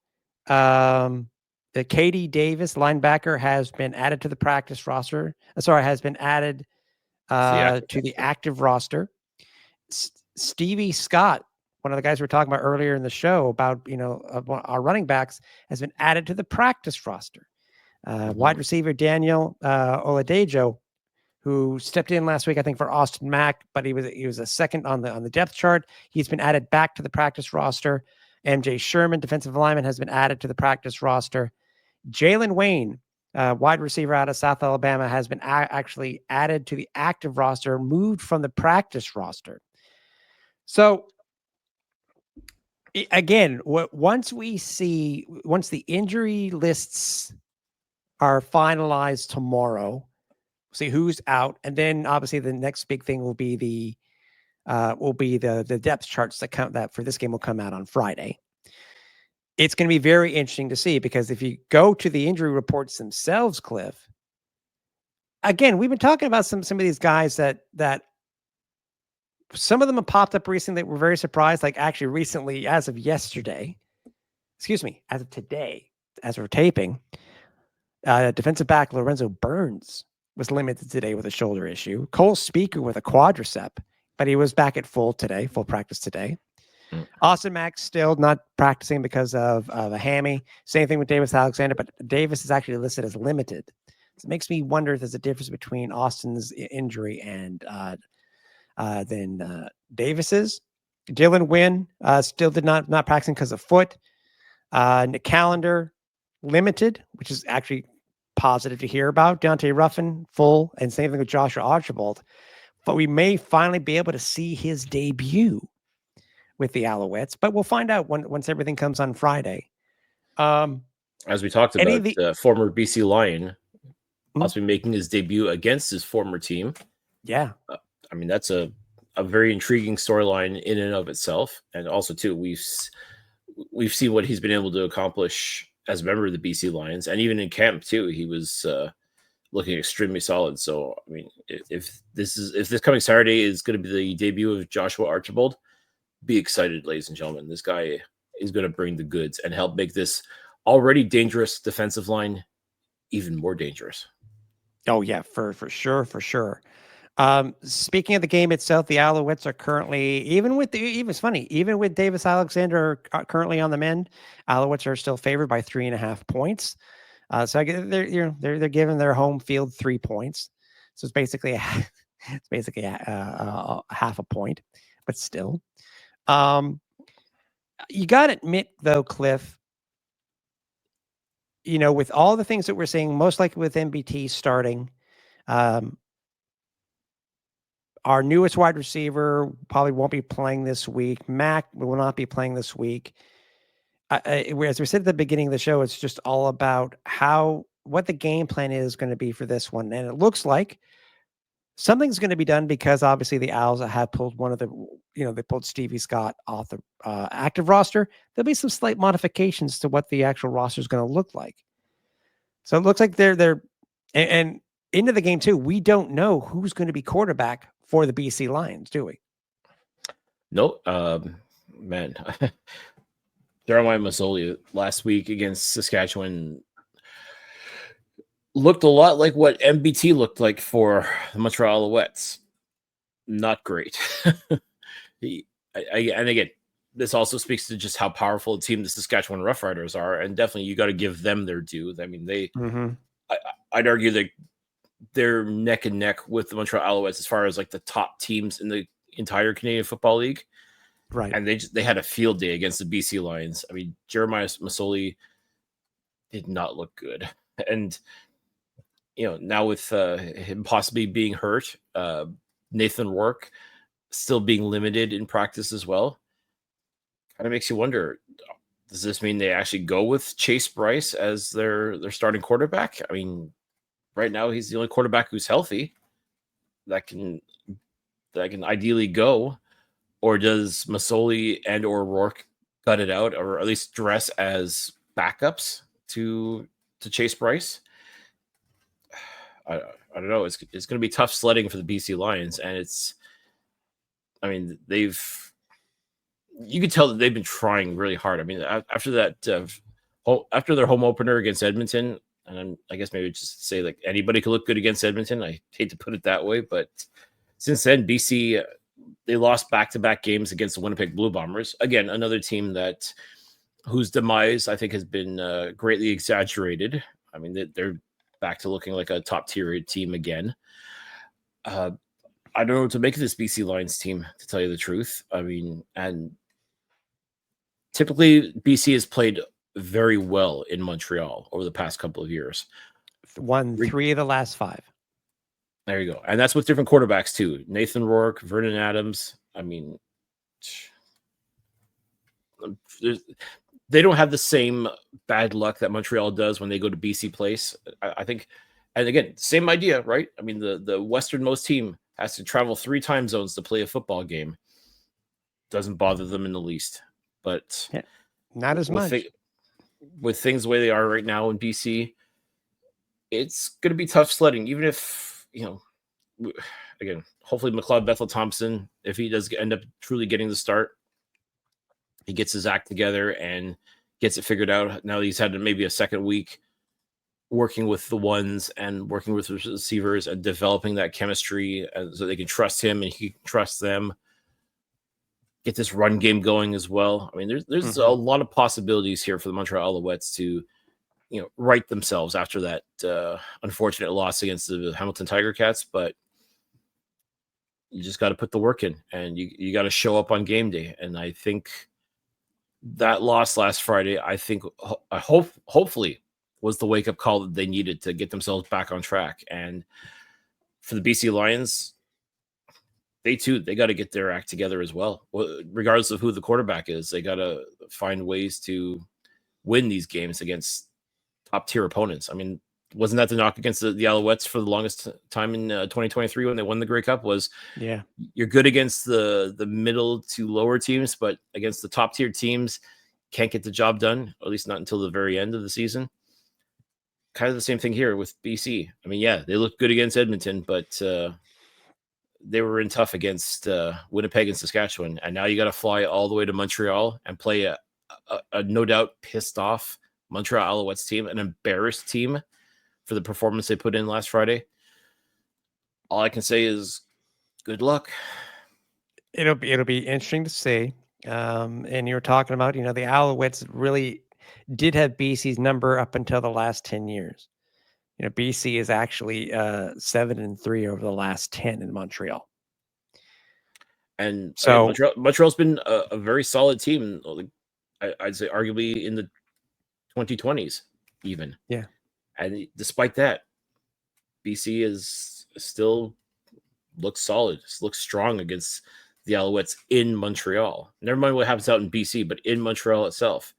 the Katie Davis linebacker has been added to the practice roster. Has been added to the active roster. Stevie Scott, one of the guys we were talking about earlier in the show about, our running backs, has been added to the practice roster. Wide receiver Daniel Oladejo, who stepped in last week, I think, for Austin Mack, but he was a second on the depth chart. He's been added back to the practice roster. MJ Sherman, defensive lineman, has been added to the practice roster. Jalen Wayne, wide receiver out of South Alabama, has been actually added to the active roster, moved from the practice roster. So, again, once the injury lists are finalized tomorrow, see who's out, and then obviously the next big thing will be the depth charts that for this game will come out on Friday. It's going to be very interesting to see, because if you go to the injury reports themselves, Cliff, again, we've been talking about some of these guys that some of them have popped up recently that we're very surprised. Like actually recently, as of today, as we're taping, defensive back Lorenzo Burns was limited today with a shoulder issue. Cole Speaker with a quadricep, but he was back at full practice today. Austin Mack still not practicing because of a hammy. Same thing with Davis Alexander, but Davis is actually listed as limited. So it makes me wonder if there's a difference between Austin's injury and then Davis's. Dylan Wynn still did not practicing because of foot. Nick Callender limited, which is actually positive to hear about. Deontay Ruffin full, and same thing with Joshua Archibald. But we may finally be able to see his debut with the Alouettes, but we'll find out once everything comes on Friday. As we talked about, former BC Lion possibly making his debut against his former team. Yeah. I mean, that's a very intriguing storyline in and of itself. And also, too, we've seen what he's been able to accomplish as a member of the BC Lions. And even in camp, too, he was looking extremely solid. So, I mean, if this coming Saturday is going to be the debut of Joshua Archibald, be excited, ladies and gentlemen. This guy is going to bring the goods and help make this already dangerous defensive line even more dangerous. Oh yeah, for sure. Speaking of the game itself, the Alouettes are currently, even with Davis Alexander currently on the mend, Alouettes are still favored by 3.5 points. So they're giving their home field 3 points. So it's basically half a point, but still. You got to admit, though, Cliff, with all the things that we're seeing, most likely with MBT starting, our newest wide receiver probably won't be playing this week. Mac will not be playing this week. As we said at the beginning of the show, it's just all about what the game plan is going to be for this one. And it looks like something's going to be done, because obviously the Owls have pulled they pulled Stevie Scott off the active roster. There'll be some slight modifications to what the actual roster is going to look like. So it looks like they're and into the game too. We don't know who's going to be quarterback for the BC Lions, do we? No, man. Jeremiah Masoli last week against Saskatchewan looked a lot like what MBT looked like for the Montreal Alouettes. Not great. And again, this also speaks to just how powerful a team the Saskatchewan Roughriders are, and definitely you got to give them their due. I mean, I'd argue that they're neck and neck with the Montreal Alouettes as far as like the top teams in the entire Canadian Football League. Right. And they had a field day against the BC Lions. I mean, Jeremiah Masoli did not look good. And, now with him possibly being hurt, Nathan Rourke still being limited in practice as well, kind of makes you wonder, does this mean they actually go with Chase Bryce as their starting quarterback? I mean, right now he's the only quarterback who's healthy that can ideally go. Or does Masoli and or Rourke cut it out, or at least dress as backups to Chase Bryce? I don't know. It's going to be tough sledding for the BC Lions, and you could tell that they've been trying really hard. I mean, after that, after their home opener against Edmonton, and I guess maybe just say like anybody could look good against Edmonton. I hate to put it that way, but since then, BC, they lost back-to-back games against the Winnipeg Blue Bombers. Again, another team whose demise I think has been greatly exaggerated. I mean, they're back to looking like a top-tier team again. I don't know what to make of this BC Lions team, to tell you the truth. I mean, and typically BC has played very well in Montreal over the past couple of years. Won 3 of the last 5. There you go. And that's with different quarterbacks too. Nathan Rourke, Vernon Adams. I mean, they don't have the same bad luck that Montreal does when they go to BC Place. I think, and again, same idea, right? I mean, the westernmost team has to travel 3 time zones to play a football game. Doesn't bother them in the least. But yeah, not as much. With things the way they are right now in BC, it's going to be tough sledding, even if, again, hopefully McLeod Bethel Thompson, if he does end up truly getting the start, he gets his act together and gets it figured out. Now he's had maybe a second week working with the ones and working with the receivers and developing that chemistry so they can trust him and he can trust them. Get this run game going as well. I mean, there's a lot of possibilities here for the Montreal Alouettes to, right themselves after that unfortunate loss against the Hamilton Tiger Cats. But you just got to put the work in and you got to show up on game day. And I think that loss last Friday, hopefully was the wake up call that they needed to get themselves back on track. And for the BC Lions, they got to get their act together as well. Regardless of who the quarterback is, they got to find ways to win these games against top tier opponents. I mean, wasn't that the knock against the Alouettes for the longest time in 2023 when they won the Grey Cup? Was you're good against the middle to lower teams, but against the top tier teams, can't get the job done, or at least not until the very end of the season. Kind of the same thing here with BC. I mean, yeah, they looked good against Edmonton, but they were in tough against Winnipeg and Saskatchewan. And now you got to fly all the way to Montreal and play a no doubt pissed off Montreal Alouettes team, an embarrassed team for the performance they put in last Friday. All I can say is good luck. It'll be interesting to see. And you were talking about, the Alouettes really did have BC's number up until the last 10 years. BC is actually 7-3 over the last 10 in Montreal. And so Montreal's been a very solid team. I'd say arguably in the 2020s even. Yeah. And despite that, BC is still looks solid, looks strong against the Alouettes in Montreal. Never mind what happens out in BC, but in Montreal itself.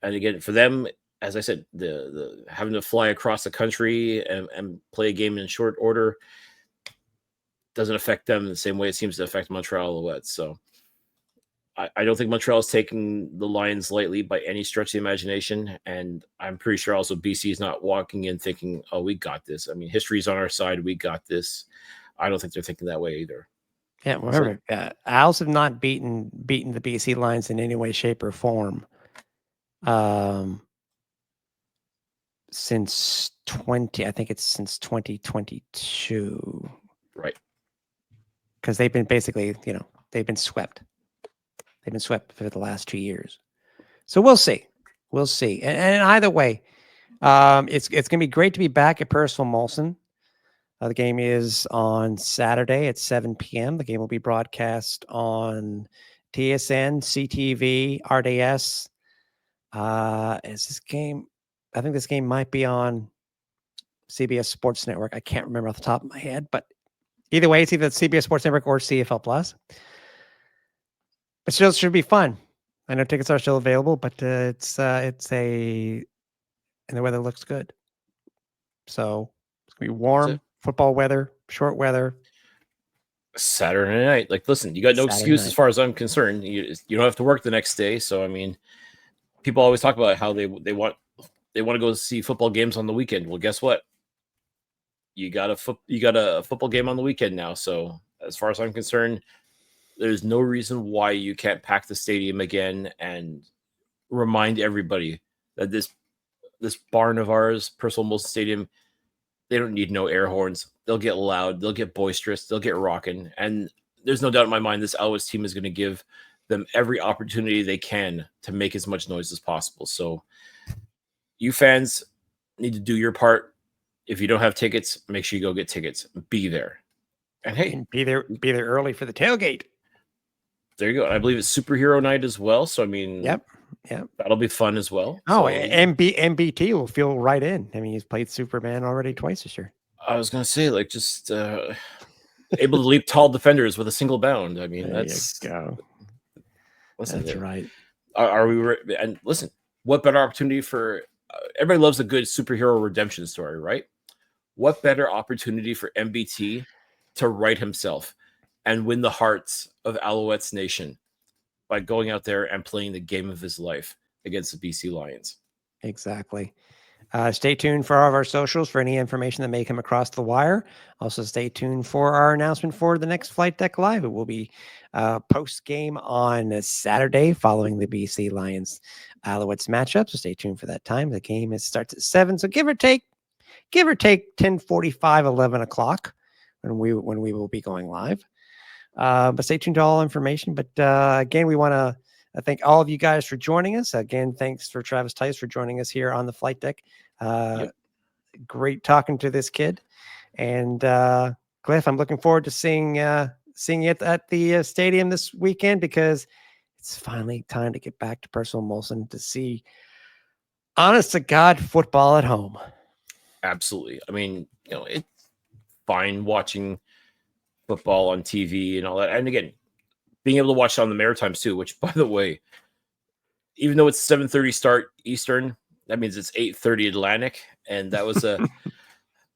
And again, for them, as I said, the having to fly across the country and play a game in short order doesn't affect them the same way it seems to affect Montreal Alouettes. So I don't think Montreal is taking the Lions lightly by any stretch of the imagination. And I'm pretty sure also BC is not walking in thinking, oh, we got this. I mean, history's on our side. We got this. I don't think they're thinking that way either. Yeah, remember, Owls have not beaten the BC Lions in any way, shape, or form since 2022. Right. Because they've been basically, they've been swept. They've been swept for the last 2 years. So we'll see. We'll see. And either way, it's going to be great to be back at Percival Molson. The game is on Saturday at 7 p.m. The game will be broadcast on TSN, CTV, RDS. Is this game? I think this game might be on CBS Sports Network. I can't remember off the top of my head, but either way, it's either CBS Sports Network or CFL Plus. It still should be fun. I know tickets are still available, but and the weather looks good. So it's gonna be warm, football weather, short weather. Saturday night. Like, listen, you got no excuse as far as I'm concerned. You don't have to work the next day. So, I mean, people always talk about how they want to go see football games on the weekend. Well, guess what? You got a football game on the weekend now. So, as far as I'm concerned, there's no reason why you can't pack the stadium again and remind everybody that this barn of ours, Percival Molson Stadium, they don't need no air horns. They'll get loud. They'll get boisterous. They'll get rocking. And there's no doubt in my mind this Alouettes team is going to give them every opportunity they can to make as much noise as possible. So you fans need to do your part. If you don't have tickets, make sure you go get tickets. Be there. And hey, be there early for the tailgate. There you go. I believe it's superhero night as well. So I mean, Yep. that'll be fun as well. Oh, So, MBT will feel right in. I mean, he's played Superman already twice this year. I was gonna say, like, just able to leap tall defenders with a single bound. I mean, There that's you go. listen, That's right. Are we? And listen, what better opportunity for everybody loves a good superhero redemption story, right? What better opportunity for MBT to right himself and win the hearts of Alouettes Nation by going out there and playing the game of his life against the BC Lions? Exactly. Stay tuned for all of our socials for any information that may come across the wire. Also, stay tuned for our announcement for the next Flight Deck Live. It will be post game on Saturday following the BC Lions Alouettes matchup. So stay tuned for that time. The game starts at 7. So give or take 10:45, 11 o'clock when we will be going live. But stay tuned to all information. But again, we want to thank all of you guys for joining us. Again, thanks for Travis Theis for joining us here on the Flight Deck. Great talking to this kid. And Cliff, I'm looking forward to seeing it at the stadium this weekend, because it's finally time to get back to Percival Molson to see honest to God football at home. Absolutely. I mean, it's fine watching football on TV and all that. And again, being able to watch it on the Maritimes too, which, by the way, even though it's 7:30 start Eastern, that means it's 8:30 Atlantic. And that was a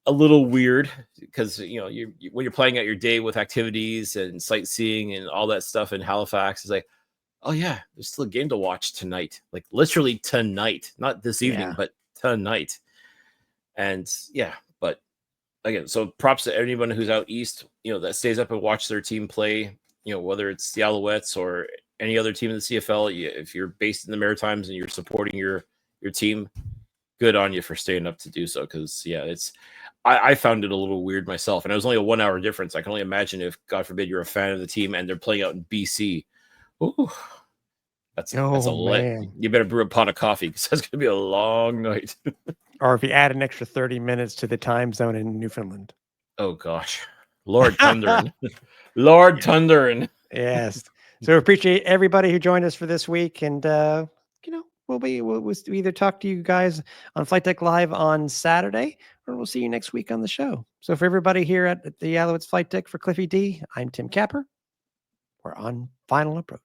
little weird because, when you're playing out your day with activities and sightseeing and all that stuff in Halifax, it's like, oh yeah, there's still a game to watch tonight. Like literally tonight, not this evening, but tonight. And but again, so props to anyone who's out east, that stays up and watch their team play, whether it's the Alouettes or any other team in the CFL. If you're based in the Maritimes and you're supporting your team, good on you for staying up to do so. Because I found it a little weird myself, and it was only a 1 hour difference. I can only imagine if, God forbid, you're a fan of the team and they're playing out in BC. Ooh, that's a man. You better brew a pot of coffee, because that's going to be a long night. Or if you add an extra 30 minutes to the time zone in Newfoundland. Oh gosh, Lord Thundering, Lord Thundering. Yes. So we appreciate everybody who joined us for this week, and we'll either talk to you guys on Flight Deck Live on Saturday, or we'll see you next week on the show. So for everybody here at the Alouettes Flight Deck, for Cliffy D, I'm Tim Capper. We're on Final Approach.